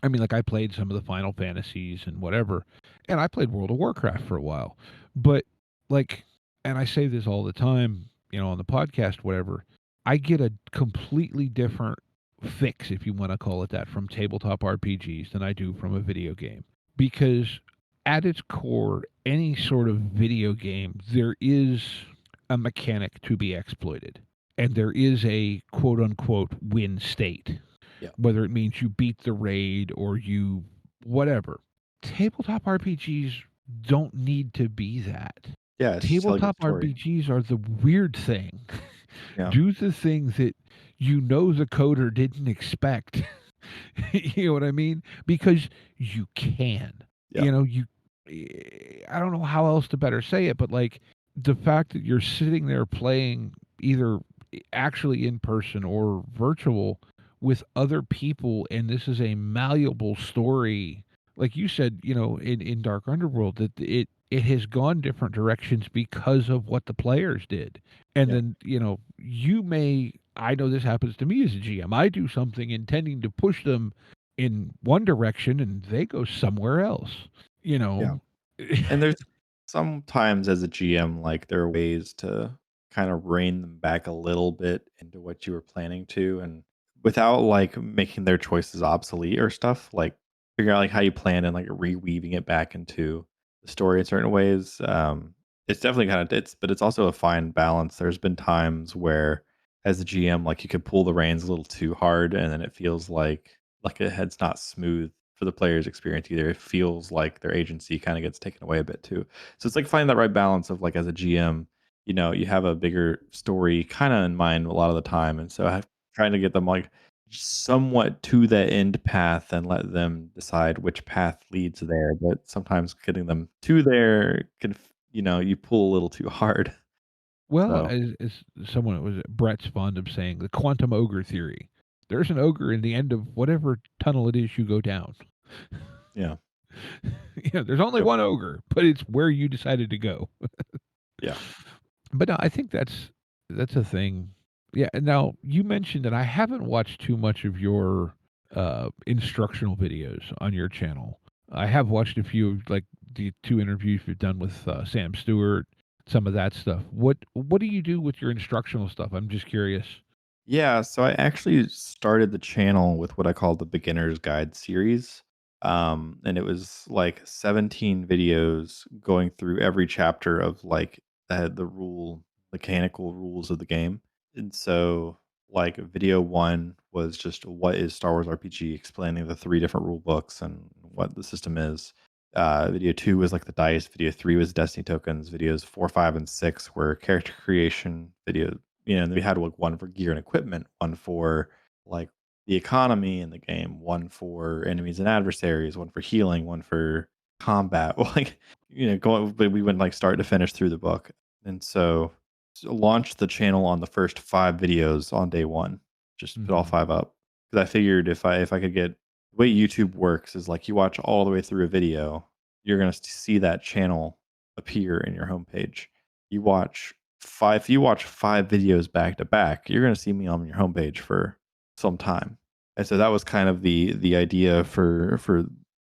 I mean like I played some of the Final Fantasies and whatever, and I played World of Warcraft for a while. But like, and I say this all the time, on the podcast, whatever, I get a completely different fix, if you want to call it that, from tabletop RPGs than I do from a video game. Because at its core, any sort of video game, there is a mechanic to be exploited. And there is a quote unquote win state, Yeah. whether it means you beat the raid or you whatever. Tabletop RPGs don't need to be that. Yeah, it's just telling a Tabletop story. RPGs are the weird thing. Yeah. Do the things that the coder didn't expect. You know what I mean? Because you can. Yeah. You I don't know how else to better say it, but like the fact that you're sitting there playing either actually in person or virtual with other people and this is a malleable story like you said, in Dark Underworld, that it has gone different directions because of what the players did. And Yeah. then, I know this happens to me as a GM. I do something intending to push them in one direction and they go somewhere else, you Yeah. know. And there's sometimes as a GM, like there are ways to kind of rein them back a little bit into what you were planning to, and without like making their choices obsolete or stuff, like figure out like how you plan and like reweaving it back into the story in certain ways. It's definitely but it's also a fine balance. There's been times where as a GM, like you could pull the reins a little too hard, and then it feels like it's not smooth for the player's experience either. It feels like their agency kind of gets taken away a bit too. So it's like finding that right balance of like as a GM, you have a bigger story kind of in mind a lot of the time. And so trying to get them like somewhat to that end path and let them decide which path leads there. But sometimes getting them to there you pull a little too hard. Well, So as someone was Brett's fond of saying, the quantum ogre theory. There's an ogre in the end of whatever tunnel it is you go down. yeah. There's only Yep. one ogre, but it's where you decided to go. Yeah. But no, I think that's a thing. Yeah. And now you mentioned that I haven't watched too much of your instructional videos on your channel. I have watched a few, like the two interviews you've done with Sam Stewart, some of that stuff. What do you do with your instructional stuff? I'm just curious. Yeah, so I actually started the channel with what I call the Beginner's Guide series. And it was like 17 videos going through every chapter of like the mechanical rules of the game. And so, like, video one was just what is Star Wars RPG, explaining the three different rule books and what the system is. Video two was like the dice. Video three was Destiny tokens. Videos four, five, and six were character creation. And we had like one for gear and equipment, one for like the economy in the game, one for enemies and adversaries, one for healing, one for combat. Like, but we went like start to finish through the book. And so launched the channel on the first 5 videos on day one. Just put all 5 up because I figured if I could get the way YouTube works is like you watch all the way through a video, you're gonna see that channel appear in your homepage. If you watch 5 videos back to back, you're gonna see me on your homepage for some time. And so that was kind of the idea for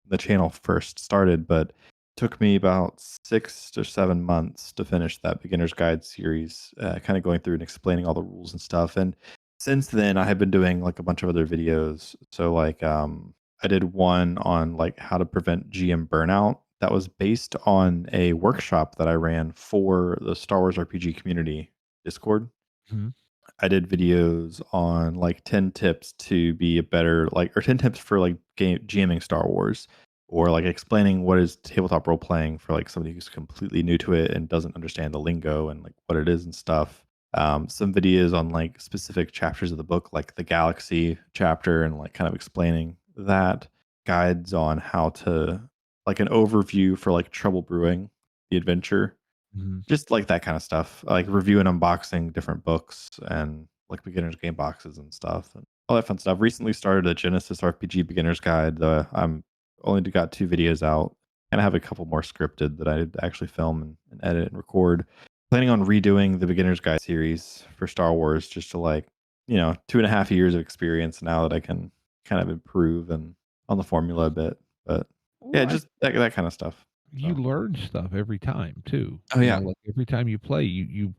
the channel first started, but took me about 6 to 7 months to finish that beginner's guide series, kind of going through and explaining all the rules and stuff. And since then, I have been doing like a bunch of other videos. So like, I did one on like how to prevent GM burnout. That was based on a workshop that I ran for the Star Wars RPG community Discord. Mhm. I did videos on like 10 tips to be a better or 10 tips for like GMing Star Wars, or like explaining what is tabletop role playing for like somebody who's completely new to it and doesn't understand the lingo and like what it is and stuff. Some videos on like specific chapters of the book, like the Galaxy chapter, and like kind of explaining that. Guides on how to like an overview for like trouble brewing the adventure, Mhm. just like that kind of stuff, like review and unboxing different books and like beginner's game boxes and stuff and all that fun stuff. Recently started a Genesis RPG beginner's guide. I'm only got 2 videos out, and I have a couple more scripted that I actually film and edit and record. Planning on redoing the beginner's guide series for Star Wars, just to 2.5 years of experience now that I can kind of improve and on the formula a bit. But yeah, Well, just that kind of stuff. you So. learn stuff every time too. Oh yeah. Like every time you play, you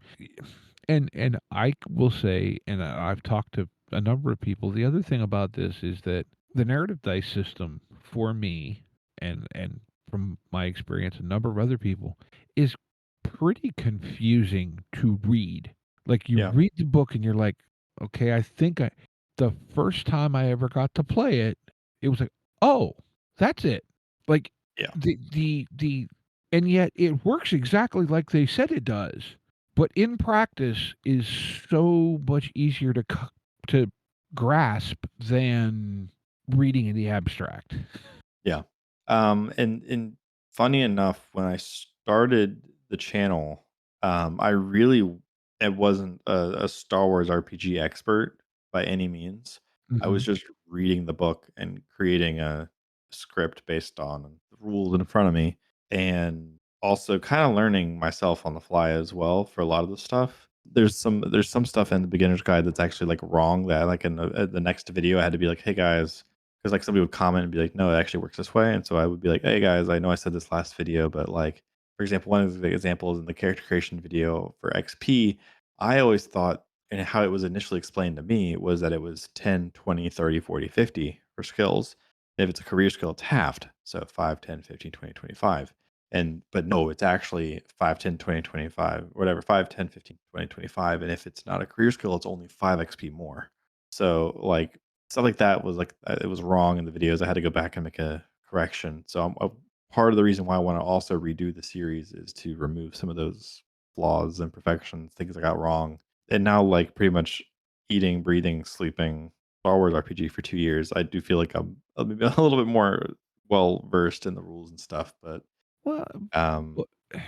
and I will say, and I've talked to a number of people. The other thing about this is that the narrative dice system for me, and from my experience, a number of other people, is pretty confusing to read. Like you Yeah. read the book and you're like, okay, I think the first time I ever got to play it, it was like, oh, that's it. Like Yeah. the and yet it works exactly like they said it does, but in practice is so much easier to grasp than reading in the abstract. Yeah. And funny enough, when I started the channel, I really it wasn't a Star Wars RPG expert by any means. I was Mhm. just reading the book and creating a script based on the rules in front of me, and also kind of learning myself on the fly as well for a lot of the stuff. There's some stuff in the beginner's guide that's actually like wrong, that like in the next video I had to be like, hey guys, because like somebody would comment and be like, no, it actually works this way. And so I would be like, hey guys, I know I said this last video, but like, for example, one of the examples in the character creation video for XP, I always thought, and how it was initially explained to me, was that it was 10, 20, 30, 40, 50 for skills. If it's a career skill, it's halved. So 5, 10, 15, 20, 25. But no, it's actually 5, 10, 20, 25, whatever, 5, 10, 15, 20, 25. And if it's not a career skill, it's only 5 XP more. So like stuff like that was like it was wrong in the videos. I had to go back and make a correction. So part of the reason why I want to also redo the series is to remove some of those flaws, imperfections, things I got wrong. And now, like pretty much eating, breathing, sleeping Star Wars RPG for 2 years, I do feel like I'm maybe a little bit more well versed in the rules and stuff. But Well, um, but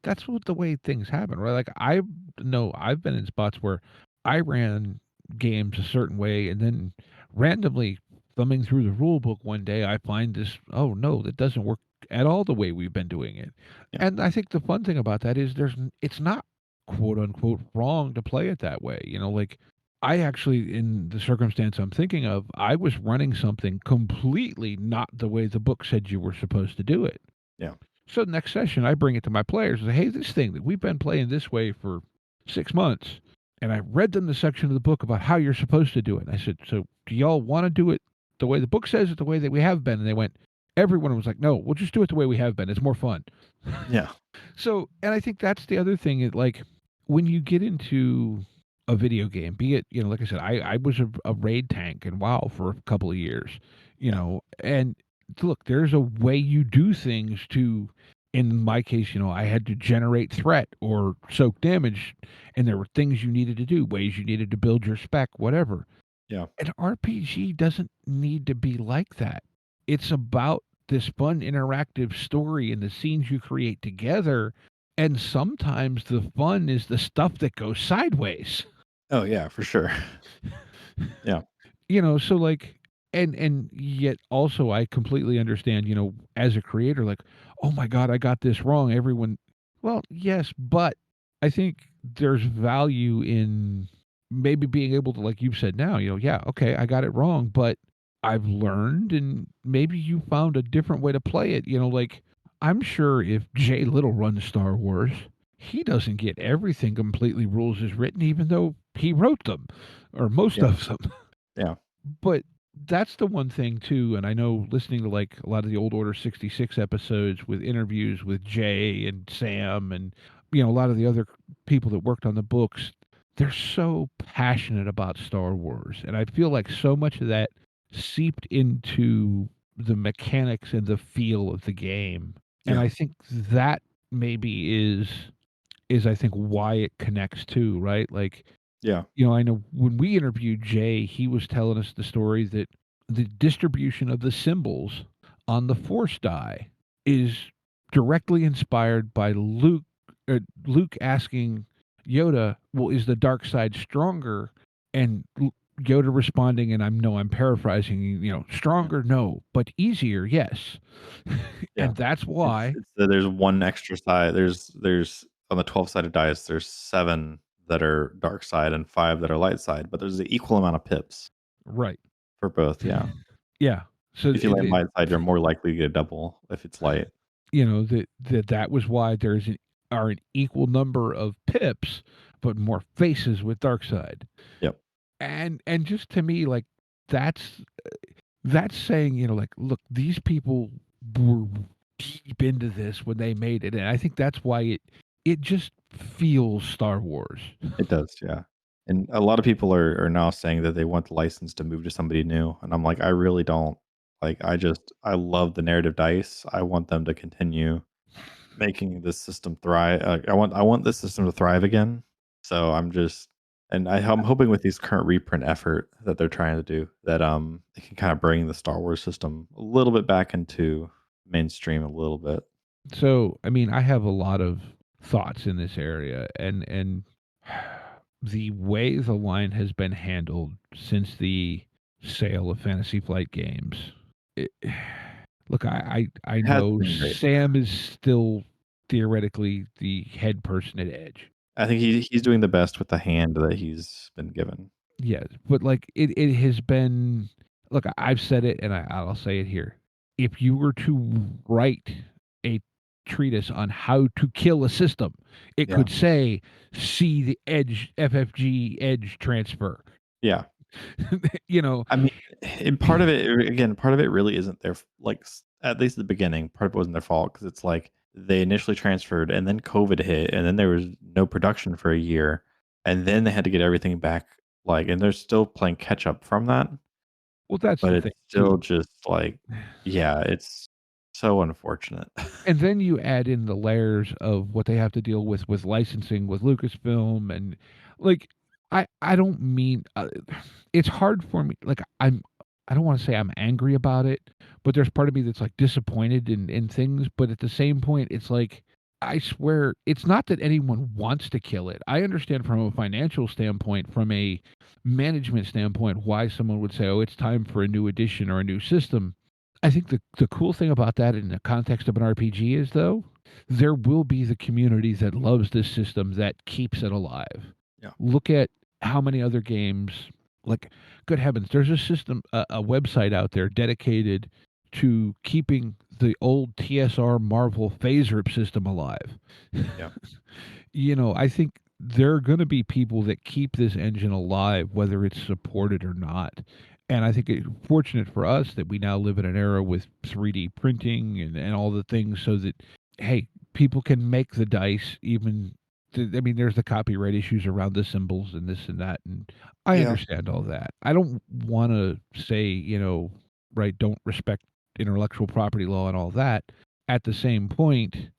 that's what the way things happen, right? Like I know I've been in spots where I ran games a certain way, and then randomly thumbing through the rule book one day, I find this, oh no, that doesn't work at all the way we've been doing it. yeah, And I think the fun thing about that is it's not quote unquote wrong to play it that way. Like I actually, in the circumstance I'm thinking of, I was running something completely not the way the book said you were supposed to do it. yeah, So the next session, I bring it to my players and say, hey, this thing that we've been playing this way for 6 months. And I read them the section of the book about how you're supposed to do it. And I said, so do y'all want to do it the way the book says it, the way that we have been? And they went, everyone was like, no, we'll just do it the way we have been. It's more fun. Yeah. So, and I think that's the other thing. Like when you get into a video game, be it, like I said, I was a raid tank in WoW for a couple of years, Yeah. and look, there's a way you do things to, in my case, I had to generate threat or soak damage, and there were things you needed to do, ways you needed to build your spec, whatever. Yeah. An RPG doesn't need to be like that. It's about this fun interactive story and the scenes you create together. And sometimes the fun is the stuff that goes sideways. Oh yeah, for sure. Yeah. So like and yet also I completely understand, as a creator, like, oh my God, I got this wrong. Everyone, well, yes, but I think there's value in maybe being able to, like you've said now, yeah, okay, I got it wrong, but I've learned, and maybe you found a different way to play it. Like I'm sure if Jay Little runs Star Wars, he doesn't get everything completely rules as written, even though he wrote them or most Yeah. of them. Yeah. But that's the one thing too, and I know listening to like a lot of the old Order 66 episodes with interviews with Jay and Sam and a lot of the other people that worked on the books, they're so passionate about Star Wars. And I feel like so much of that seeped into the mechanics and the feel of the game. And Yeah. I think that maybe is I think why it connects too, right? Like Yeah. I know when we interviewed Jay, he was telling us the story that the distribution of the symbols on the Force die is directly inspired by Luke asking Yoda, "Well, is the dark side stronger?" And Yoda responding, and I'm paraphrasing, stronger, no, but easier, yes. Yeah. And that's It's why, it's there's one extra side. There's on the 12-sided dice, there's 7 that are dark side and 5 that are light side, but there's the equal amount of pips right? for both. Yeah. Yeah. So If you land light side, you're more likely to get a double if it's light. that was why are an equal number of pips, but more faces with dark side. Yep. And just to me, like that's that's saying, like, look, these people were deep into this when they made it, and I think that's why it just feels Star Wars. It does, yeah. And a lot of people are now saying that they want the license to move to somebody new, and I'm like, I really don't. Like, I love the narrative dice. I want them to continue making this system thrive. I want this system to thrive again. So I'm hoping with these current reprint effort that they're trying to do that it can kind of bring the Star Wars system a little bit back into mainstream a little bit. So, I mean, I have a lot of thoughts in this area, and the way the line has been handled since the sale of Fantasy Flight Games. It, look, I It has know been great. Sam is still theoretically the head person at Edge. I think he's doing the best with the hand that he's been given. Yes, but like it has been. Look, I've said it, and I'll say it here. If you were to write a treatise on how to kill a system, it Yeah. could say, "See the Edge FFG Edge transfer." Yeah. You know, I mean, and part of it really isn't their at least at the beginning, part of it wasn't their fault because it's like they initially transferred and then COVID hit and then there was no production for a year and then they had to get everything back and they're still playing catch up from that, well, that's but the it's thing still too. just yeah, it's so unfortunate. And then you add in the layers of what they have to deal with licensing with Lucasfilm, and like I don't mean it's hard for me. Like I don't want to say I'm angry about it, but there's part of me that's like disappointed in things. But at the same point, it's like I swear it's not that anyone wants to kill it. I understand from a financial standpoint, from a management standpoint, why someone would say, "Oh, it's time for a new edition or a new system." I think the cool thing about that in the context of an RPG is, though, there will be the community that loves this system that keeps it alive. Yeah. Look at how many other games, like, good heavens, there's a system, a website out there dedicated to keeping the old TSR Marvel phase rip system alive. Yeah. I think there are going to be people that keep this engine alive, whether it's supported or not. And I think it's fortunate for us that we now live in an era with 3D printing and all the things so that, hey, people can make the dice even. I mean, there's the copyright issues around the symbols and this and that. And I Yeah. understand all that. I don't want to say, right, don't respect intellectual property law and all that. At the same point,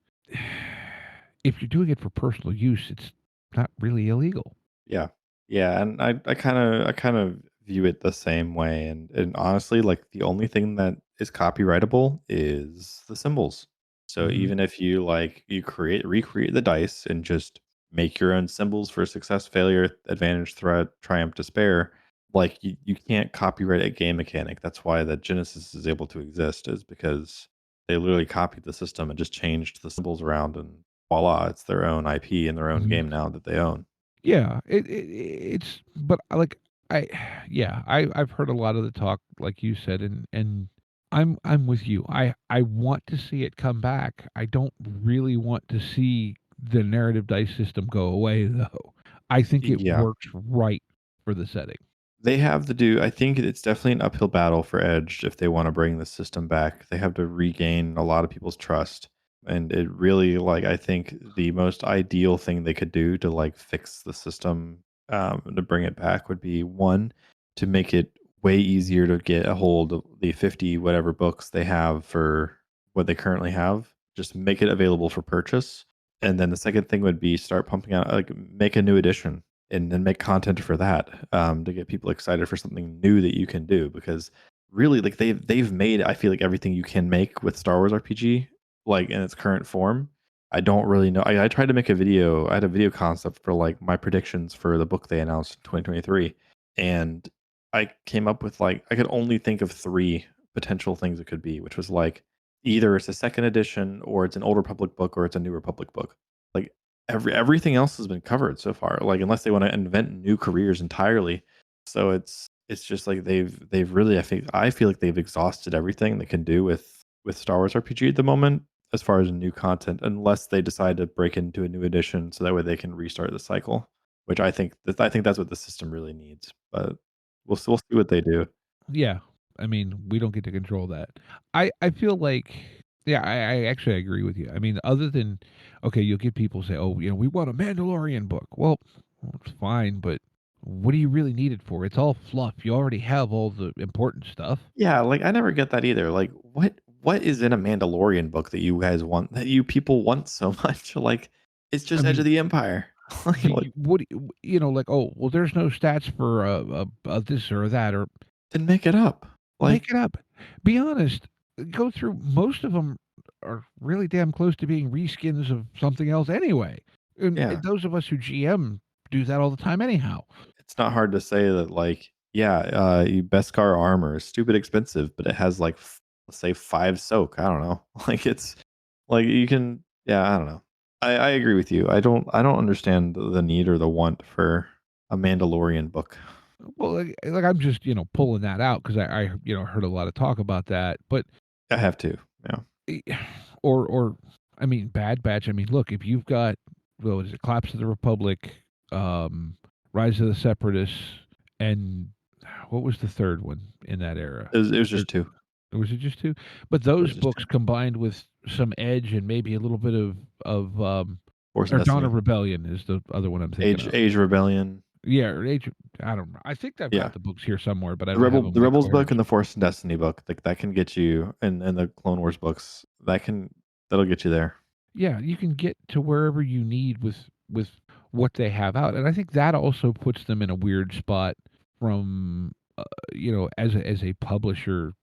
if you're doing it for personal use, it's not really illegal. Yeah. Yeah, and I kind of view it the same way, and honestly, like, the only thing that is copyrightable is the symbols. So Hmm. even if you, like, you recreate the dice and just make your own symbols for success, failure, advantage, threat, triumph, despair, like, you can't copyright a game mechanic. That's why the Genesis is able to exist, is because they literally copied the system and just changed the symbols around, and voila, it's their own IP and their own Hmm. game now that they own. Yeah, it's but like I yeah, I've heard a lot of the talk like you said, and I'm with you. I want to see it come back. I don't really want to see the narrative dice system go away though. I think it Yeah. works right for the setting. They have to do I think it's definitely an uphill battle for Edge if they wanna bring the system back. They have to regain a lot of people's trust, and it really, like, I think the most ideal thing they could do to, like, fix the system, to bring it back would be, 1, to make it way easier to get a hold of the 50 whatever books they have for what they currently have, just make it available for purchase, and then the second thing would be start pumping out, like, make a new edition and then make content for that, to get people excited for something new that you can do. Because really, like, they've made, I feel like, everything you can make with Star Wars RPG, like, in its current form. I don't really know. I tried to make a video. I had a video concept for, like, my predictions for the book they announced in 2023, and I came up with, like, I could only think of three potential things it could be, which was like either it's a second edition, or it's an Old Republic book, or it's a New Republic book. Like, everything else has been covered so far, like, unless they wanna invent new careers entirely. So it's just like they've really, I feel like they've exhausted everything they can do with Star Wars RPG at the moment, as far as new content, unless they decide to break into a new edition so that way they can restart the cycle, which I think that's what the system really needs, but we'll see what they do. Yeah. I mean, we don't get to control that. I feel like yeah, I actually agree with you. I mean, other than okay, you'll get people say, "Oh, we want a Mandalorian book." Well, it's fine, but what do you really need it for? It's all fluff. You already have all the important stuff. Yeah, like, I never get that either. Like, what is in a Mandalorian book that you guys want, that you people want so much? Like, it's I just Edge mean, of the Empire. Like, what? what like, "Oh, well, there's no stats for this or that," or Then make it up. make Like, it up. Be honest. Go through most of them are really damn close to being reskins of something else anyway. And yeah, those of us who GM do that all the time anyhow. it's not hard to say that, like, yeah, Beskar armor is stupid expensive, but it has, like, let's say 5 soak. I don't know. Like, it's like, you can, yeah, I don't know. I agree with you. I don't understand the need or the want for a Mandalorian book. Well, like I'm just, pulling that out because heard a lot of talk about that. But I have to. Yeah. eh, or I mean, Bad Batch. I mean, look, if you've got what is it, Collapse of the Republic, Rise of the Separatists, and what was the third one in that era? It was Or just 2. was it just two? But It those was just books 2. combined with some Edge and maybe a little bit of Force and or Dawn Destiny. of Rebellion is the other one I'm thinking Age of. Age Rebellion. Yeah, or Age. I don't know. I think I've got Yeah. the books here somewhere, but I The don't have them The like Rebels book coherent. and the Force and Destiny book, like, that can get you, and the Clone Wars books, that'll get you there. Yeah, you can get to wherever you need with what they have out, and I think that also puts them in a weird spot from as a publisher,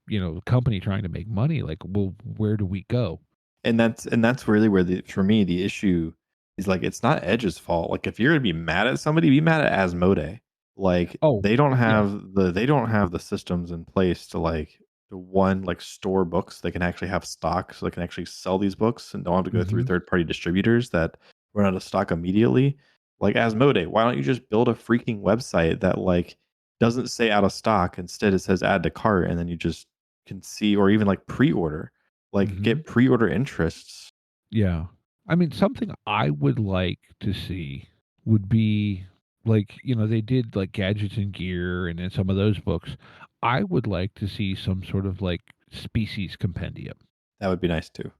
company trying to make money. Like, well, where do we go? And that's really where, for me, the issue is, like, it's not Edge's fault. Like, if you're gonna be mad at somebody, be mad at Asmodee. Like, Oh, yeah. they don't have the systems in place to, like, like, store books. They can actually have stock, so they can actually sell these books and don't have to go through Hmm. third party distributors that run out of stock immediately. Like, Asmodee, why don't you just build a freaking website that, like, doesn't say out of stock? Instead, it says add to cart, and then you just can see, or even, like, pre-order, like, Hmm. get pre-order interests. Yeah. I mean, something I would like to see would be like, they did like Gadgets and Gear and then some of those books. I would like to see some sort of like species compendium. That would be nice too.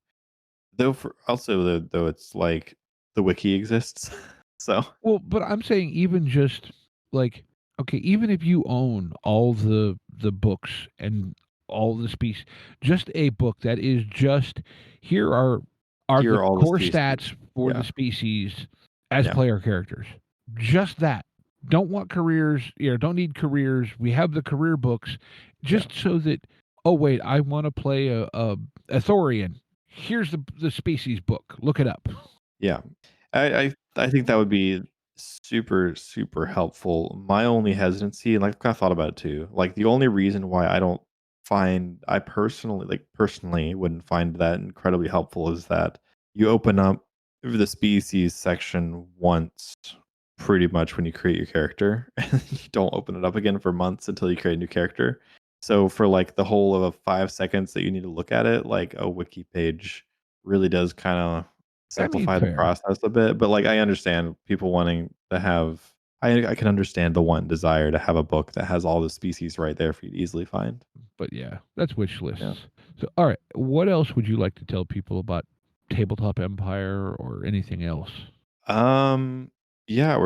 Though for also though it's like the wiki exists. So Well, but I'm saying even just like, okay, even if you own all the books and all the species, just a book that is just here are here the are all the core species. stats for the Yeah. species as Yeah. player characters. Just that. Don't want careers, don't need careers. We have the career books Yeah. just so that, oh wait, I want to play a Thorian. Here's the species book. Look it up. Yeah. I think that would be super, super helpful. My only hesitancy, and like I've kind of thought about it too, like the only reason why I personally wouldn't find that incredibly helpful is that you open up the species section once pretty much when you create your character and you don't open it up again for months until you create a new character. So for like the whole of 5 seconds that you need to look at it, like a wiki page really does kind of I mean, simplify the fair. process a bit. But like I understand people wanting to have I can understand the one desire to have a book that has all the species right there for you to easily find. But yeah, that's wish Yeah. lists. So, all right, what else would you like to tell people about Tabletop Empire or anything else? Um, yeah,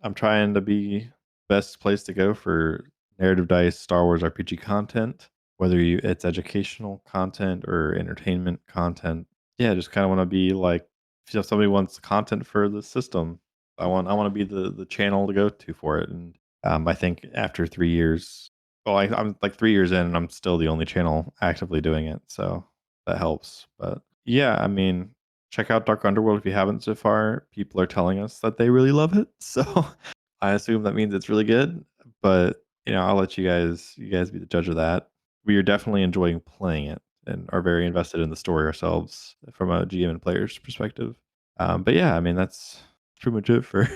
I'm trying to be best place to go for narrative dice Star Wars RPG content, whether it's educational content or entertainment content. Yeah, just kind of want to be like if somebody wants content for the system, I want to be the channel to go to for it. And I think after 3 years, well, I'm like 3 years in, and I'm still the only channel actively doing it, so that helps. But yeah, I mean, check out Dark Underworld if you haven't so far. People are telling us that they really love it, so I assume that means it's really good. But I'll let you guys be the judge of that. We are definitely enjoying playing it and are very invested in the story ourselves from a GM and player's perspective. But yeah, I mean that's pretty much it for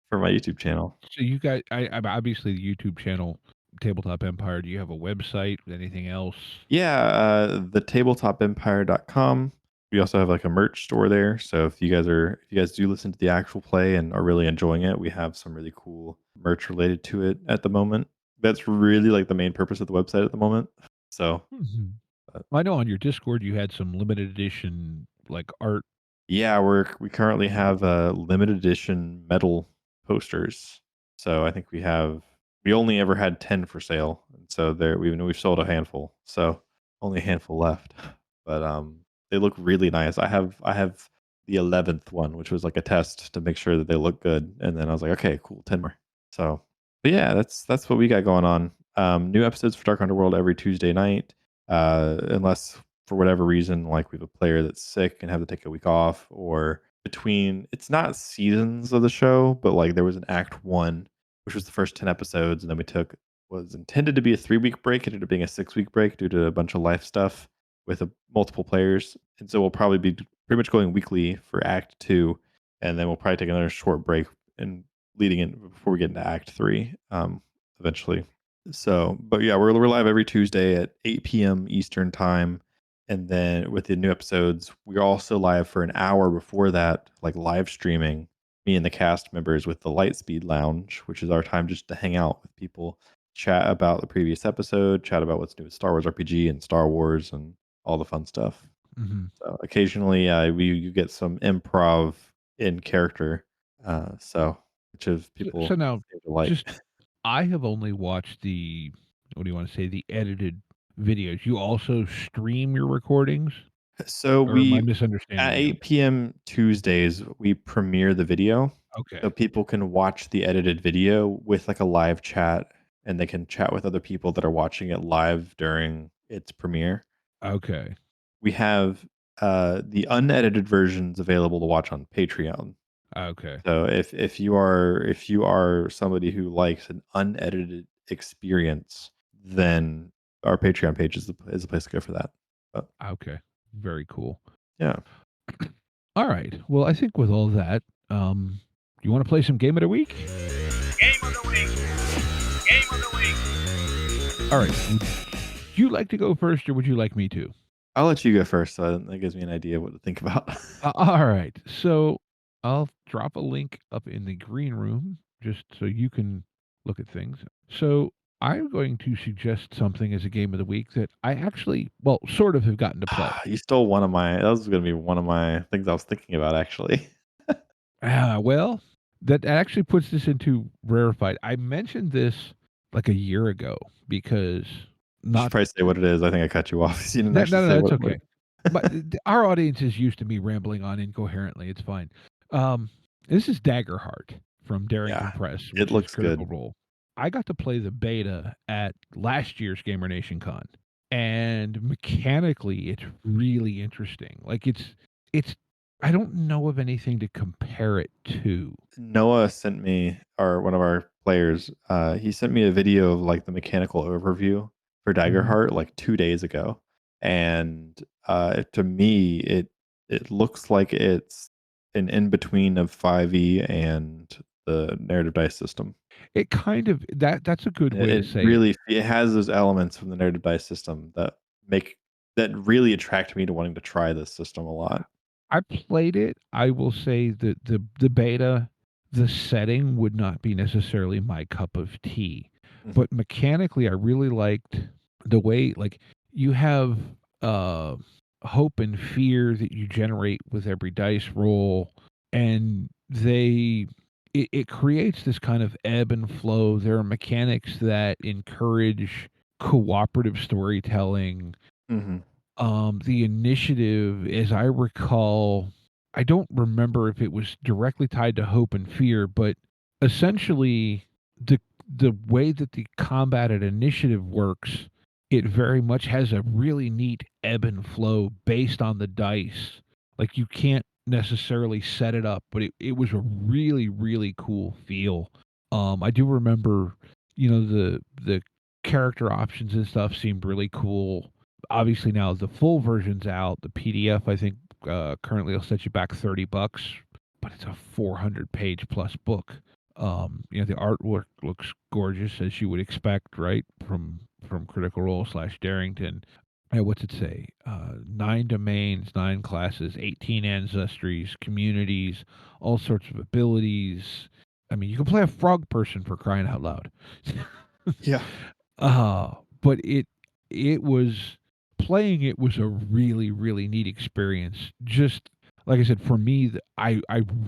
for my YouTube channel. So you guys, I obviously the YouTube channel Tabletop Empire. Do you have a website? Anything else? Yeah, the tabletopempire.com. We also have like a merch store there. So if you guys do listen to the actual play and are really enjoying it, we have some really cool merch related to it at the moment. That's really like the main purpose of the website at the moment. So, Mhm. uh, I know on your Discord you had some limited edition like art. yeah, we currently have limited edition metal posters. So I think we only ever had 10 for sale. And so we've sold a handful. So only a handful left. But they look really nice. I have the 11th one, which was like a test to make sure that they look good. And then I was like, okay, cool, 10 more. So but yeah, that's what we got going on. New episodes for Dark Underworld every Tuesday night. Unless for whatever reason, like we have a player that's sick and have to take a week off, or between it's not seasons of the show, but like there was an act one, which was the first 10 episodes, and then we took was intended to be a 3 week break, it ended up being a 6 week break due to a bunch of life stuff with multiple players. And so we'll probably be pretty much going weekly for act two, and then we'll probably take another short break and leading in before we get into act three eventually. So, but yeah, we're live every Tuesday at 8 p.m. Eastern time. And then with the new episodes, we're also live for an hour before that, like live streaming me and the cast members with the Lightspeed Lounge, which is our time just to hang out with people, chat about the previous episode, chat about what's new with Star Wars RPG and Star Wars and all the fun stuff. Mhm. So occasionally, you get some improv in character, so which of So people now, seem to like. just I have only watched the what do you want to say, the edited videos. You also stream your recordings, So or am I we misunderstanding at you? 8 p.m. Tuesdays, we premiere the video so Okay. people can watch the edited video with like a live chat, and they can chat with other people that are watching it live during its premiere. Okay. We have the unedited versions available to watch on Patreon. Okay. So if you are somebody who likes an unedited experience, then our Patreon page is the place to go for that. But Okay. Very cool. yeah. All right. Well, I think with all that, you want to play some game of the week? Game of the week. Game of the week. All right. Would you like to go first, or would you like me to? I'll let you go first, so that gives me an idea of what to think about. All right. So I'll drop a link up in the green room just so you can look at things. So I'm going to suggest something as a game of the week that I actually, well, sort of have gotten to play. You stole one of my. That was going to be one of my things I was thinking about actually. Well, that actually puts this into rarefied. I mentioned this like a year ago because You should not probably say what it is. I think I cut you off. You didn't no, actually no, say no, it's what. okay. But our audience is used to me rambling on incoherently. It's fine. Um, this is Daggerheart from Darrington Yeah, Press, it which is looks Critical good. Role. I got to play the beta at last year's GamerNationCon, and mechanically, it's really interesting. Like it's. I don't know of anything to compare it to. Noah sent me, or one of our players, he sent me a video of like the mechanical overview for Mhm. Daggerheart like 2 days ago, and to me, it looks like it's an in between of 5e and the narrative dice system. It kind of that's a good way to It say it. really it has those elements from the narrative dice system make that really attract me to wanting to try this system a lot. I played it. I will say that the beta, the setting would not be necessarily my cup of tea, Mhm. but mechanically, I really liked the way like you have uh, hope and fear that you generate with every dice roll, and it creates this kind of ebb and flow. There are mechanics that encourage cooperative storytelling. Mhm. The initiative, as I recall, I don't remember if it was directly tied to hope and fear, but essentially the the way that the combated initiative works, it very much has a really neat ebb and flow based on the dice. Like you can't necessarily set it up, but it was a really, really cool feel. I do remember, the character options and stuff seemed really cool. Obviously now the full version's out. The PDF I think currently will set you back $30, but it's a 400-page plus book. The artwork looks gorgeous as you would expect, right? From Critical Role / Darrington. What's it say? 9 domains, 9 classes, 18 ancestries, communities, all sorts of abilities. I mean, you can play a frog person for crying out loud. Yeah. But it was playing it was a really, really neat experience. Just like I said, for me, I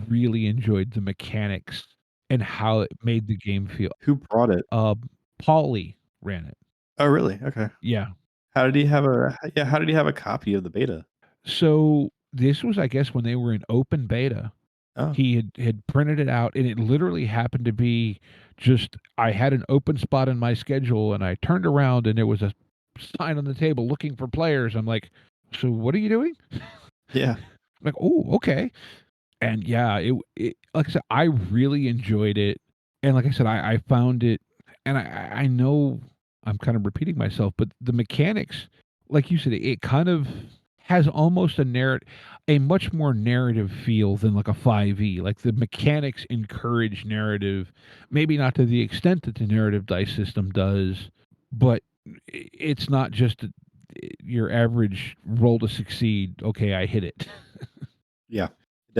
really enjoyed the mechanics and how it made the game feel. Who brought it? Paulie ran it. Oh, really? Okay. Yeah. How did he have a copy of the beta? So this was, I guess, when they were in open beta. Oh, He had printed it out, and it literally happened to be just I had an open spot in my schedule, and I turned around, and there was a sign on the table looking for players. I'm like, "So what are you doing?" yeah. I'm like, "Oh, okay." And yeah, it like I said, I really enjoyed it, and like I said, I found it, and I know I'm kind of repeating myself, but the mechanics, like you said, it kind of has almost a much more narrative feel than like a 5e. Like the mechanics encourage narrative, maybe not to the extent that the narrative dice system does, but it's not just your average roll to succeed. Okay, I hit it. Yeah.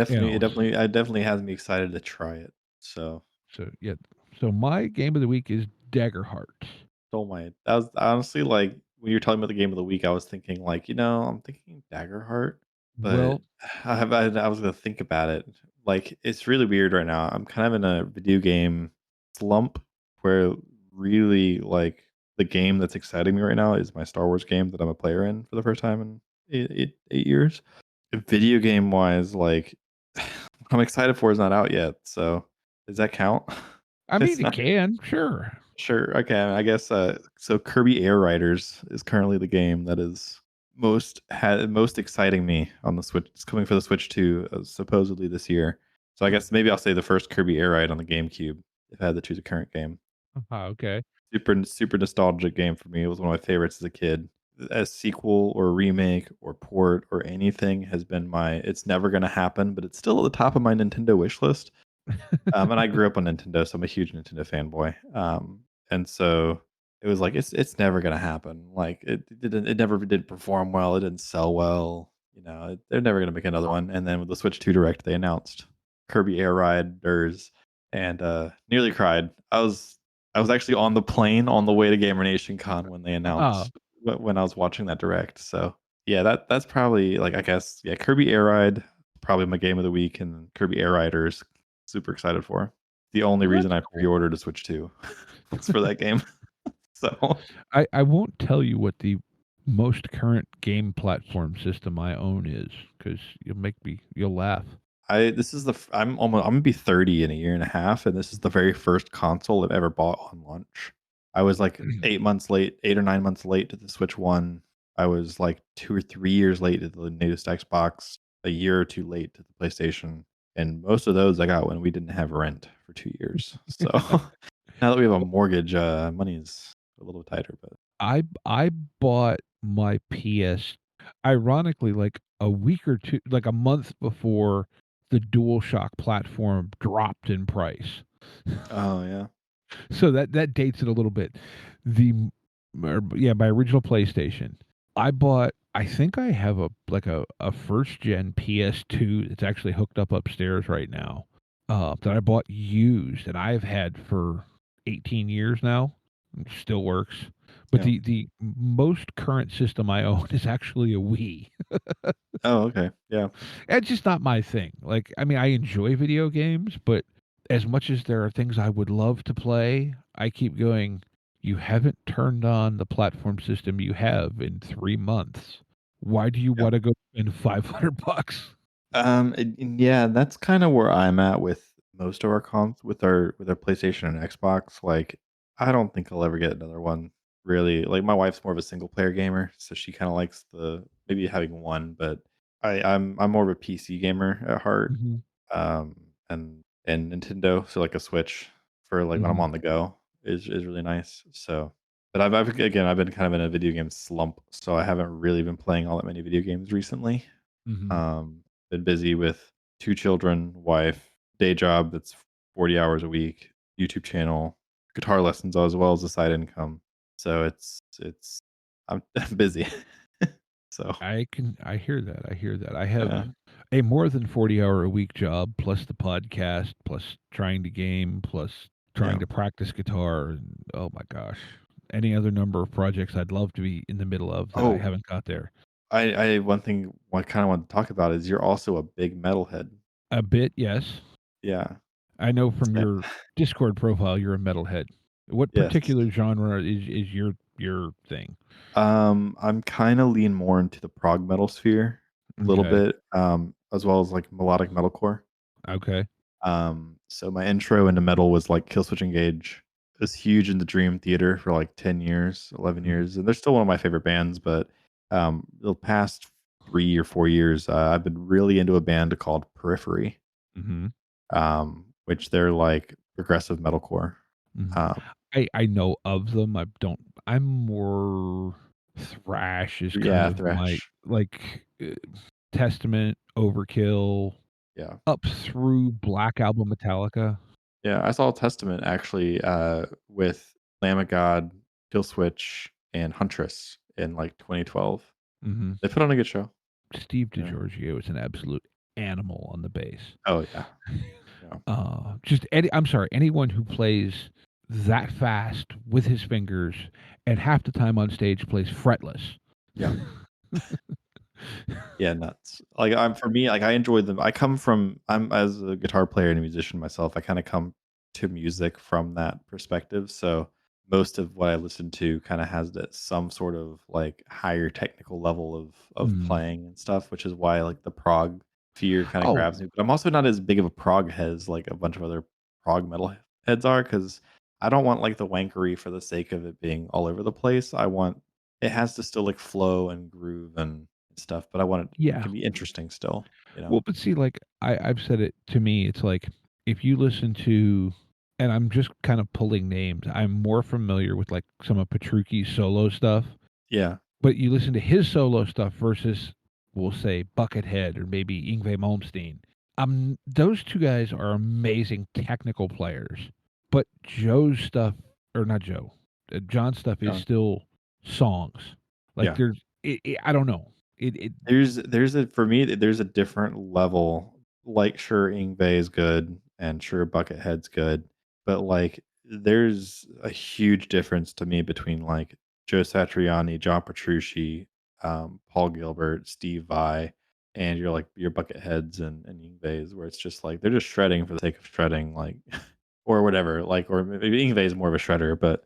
You know, It definitely has me excited to try it. So, so yeah. So my game of the week is Daggerheart. stole my that was honestly like when you're talking about the game of the week, I was thinking like, I'm thinking Daggerheart, but Well, I was gonna think about it. Like it's really weird right now. I'm kind of in a video game slump where really like the game that's exciting me right now is my Star Wars game that I'm a player in for the first time in 8 years. Video game wise, like I'm excited for is not out yet. So does that count? I mean, It's it not. can, sure. Sure. Okay. I guess. So Kirby Air Riders is currently the game that is most exciting me on the Switch. It's coming for the Switch 2, supposedly this year. So I guess maybe I'll say the first Kirby Air Ride on the GameCube if I had to choose a current game. Okay. Super nostalgic game for me. It was one of my favorites as a kid. A sequel or remake or port or anything has been my. It's never going to happen, but it's still at the top of my Nintendo wish list. And I grew up on Nintendo, so I'm a huge Nintendo fanboy. And so it was like it's never gonna happen. Like it never did perform well. It didn't sell well. They're never gonna make another one. And then with the Switch 2 Direct, they announced Kirby Air Riders, and nearly cried. I was actually on the plane on the way to GamerNationCon when they Oh, announced when I was watching that direct. So yeah, that's probably like I guess yeah, Kirby Air Ride probably my game of the week, and Kirby Air Riders super excited for. The only well, reason that's I cool. pre-ordered a Switch 2 was for that game. So I won't tell you what the most current game platform system I own is, because you'll laugh. I'm gonna be 30 in a year and a half, and this is the very first console I've ever bought on launch. I was like 8 months late, 8 or 9 months late to the Switch One. I was like 2 or 3 years late to the newest Xbox, a year or two late to the PlayStation, and most of those I got when we didn't have rent for 2 years. So now that we have a mortgage, money is a little tighter, but I bought my PS, ironically, like a week or two, like a month before the DualShock platform dropped in price. oh yeah, So that dates it a little bit. Yeah, my original PlayStation. I think I have a first gen PS2 that's actually hooked up upstairs right now. That I bought used and I've had for 18 years now. It still works. But yeah. the most current system I own is actually a Wii. Oh okay, yeah, It's just not my thing. Like, I mean, I enjoy video games, but as much as there are things I would love to play, I keep going, you haven't turned on the platform system you have in 3 months. Why do you yeah. want to go spend $500? And yeah, that's kind of where I'm at with most of our cons with our PlayStation and Xbox. Like, I don't think I'll ever get another one. Really, like my wife's more of a single player gamer, so she kind of likes the maybe having one. But I'm more of a PC gamer at heart. Mhm, Um, and Nintendo, so like a Switch for like when I'm mhm, on the go is really nice. So, but I've been kind of in a video game slump, so I haven't really been playing all that many video games recently. mhm. Um, been busy with 2 children, wife, day job that's 40 hours a week, YouTube channel, guitar lessons as well as a side income. So it's I'm I'm busy. So, I hear that. I hear that. I have yeah, a more than 40-hour a week job, plus the podcast, plus trying to game, plus trying yeah. to practice guitar, and oh my gosh. Any other number of projects I'd love to be in the middle of that I Oh, haven't got there. I one thing I kinda want to talk about is you're also a big metalhead. A bit, yes. Yeah. I know from Sa your Discord profile you're a metalhead. What Yes. particular genre is your thing? I'm kinda lean more into the prog metal sphere a little Okay. bit, as well as, like, melodic metalcore. Okay. So my intro into metal was like Killswitch Engage. It was huge in the Dream Theater for like 10 years, 11 Mhm, years, and they're still one of my favorite bands. But the past 3 or 4 years, I've been really into a band called Periphery, mhm, which they're like progressive metalcore. mhm. Um, I know of them. I'm more thrash is kind yeah, of my thrash. like, Testament, Overkill, Yeah, up through Black Album, Metallica. yeah. I saw Testament actually with Lamb of God, Killswitch, and Huntress in like 2012. Mhm. They put on a good show. Steve Yeah. DiGiorgio is an absolute animal on the bass. Oh yeah, yeah, Just I'm sorry, anyone who plays that fast with his fingers and half the time on stage plays fretless. yeah. Yeah, nuts. Like, for me, like, I enjoy them. I'm as a guitar player and a musician myself, I kinda come to music from that perspective, so most of what I listen to kinda has that some sort of, like, higher technical level of Mm. playing and stuff, which is why, like, the prog fear kinda Oh, grabs me, but I'm also not as big of a prog head as, like, a bunch of other prog metal heads are, because I don't want, like, the wankery for the sake of it being all over the place. I want it has to still, like, flow and groove and stuff, but I want it yeah. can be interesting still, you know? Well, but see, like, I've said it to me, it's like, if you listen to and I'm just kind of pulling names, I'm more familiar with, like, some of Petrucci's solo stuff, Yeah, but you listen to his solo stuff versus, we'll say, Buckethead or maybe Yngwie Malmsteen. Those 2 guys are amazing technical players, but Joe's stuff or not Joe, John's stuff is yeah, still songs. Like, yeah. there's I don't know. It There's a for me, there's a different level, like, sure, Ingve is good, and sure, Buckethead's good, but, like, there's a huge difference to me between like Joe Satriani, John Petrucci, Paul Gilbert, Steve Vai, and your Bucketheads and Yngwies, where it's just like they're just shredding for the sake of shredding, like or whatever. Like, or maybe Yngwie is more of a shredder, but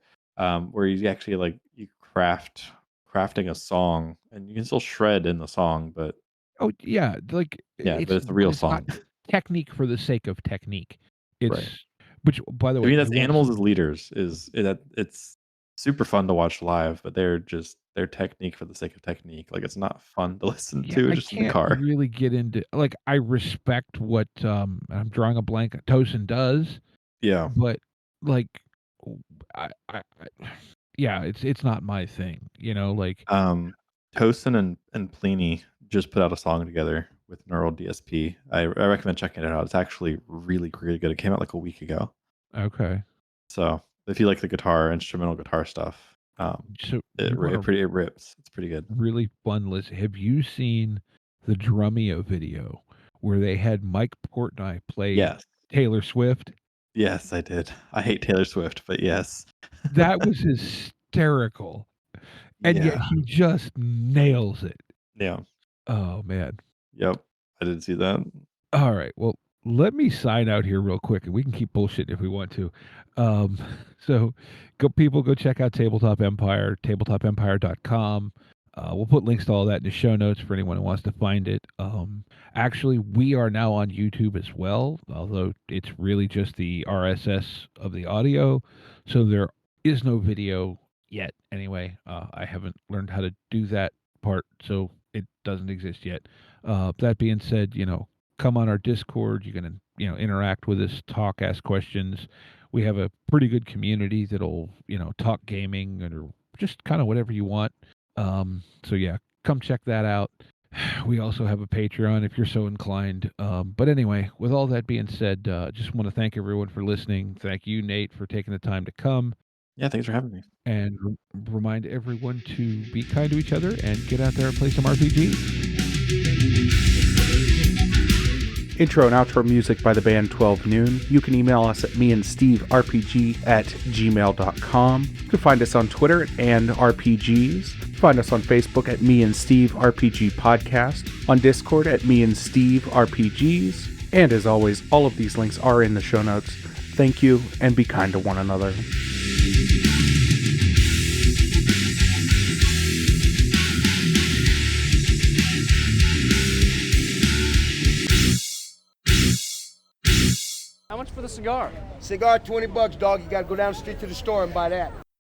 where you actually like you crafting a song, and you can still shred in the song, but Oh yeah, like yeah, but it's the real it's not song, technique for the sake of technique. right? It's which, by the To way, me, I that's will animals as leaders that it's super fun to watch live, but they're just their technique for the sake of technique. Like it's not fun to listen yeah, to I just in the can't car. really get into like I respect what I'm drawing a blank Tosin does, Yeah. but like I yeah, it's not my thing, you know, like Tosin and Pliny just put out a song together with Neural DSP. I recommend checking it out. It's actually really, really good. It came out like a week ago. okay. So if you like the instrumental guitar stuff, So you want a it rips. It's pretty good. really fun list. Have you seen the Drumeo video where they had Mike Portnoy play Yes. Taylor Swift? Yes, I did. I hate Taylor Swift, but yes. That was hysterical, and yet Yeah. he just nails it. Yeah. Oh, man. Yep. I did see that. Alright, well, let me sign out here real quick, and we can keep bullshitting if we want to. Um, so, go check out Tabletop Empire, tabletopempire.com. We'll put links to all that in the show notes for anyone who wants to find it. Actually, we are now on YouTube as well, although it's really just the RSS of the audio, so there is no video yet anyway. I haven't learned how to do that part, so it doesn't exist yet. That being said, come on our Discord. You can, interact with us, talk, ask questions. We have a pretty good community that'll, talk gaming or just kind of whatever you want. So yeah, come check that out. We also have a Patreon if you're so inclined. But anyway, with all that being said, just want to thank everyone for listening. Thank you, Nate, for taking the time to come. Yeah, thanks for having me. And remind everyone to be kind to each other and get out there and play some RPGs. Intro and outro music by the band 12 Noon. You can email us at meandsteverpg@gmail.com. You can find us on Twitter and RPGs. Find us on Facebook at Me and Steve RPG Podcast, on Discord at Me and Steve RPGs. And as always, all of these links are in the show notes. Thank you, and be kind to one another. How much for the cigar? Cigar, $20, dog. You gotta go down the street to the store and buy that.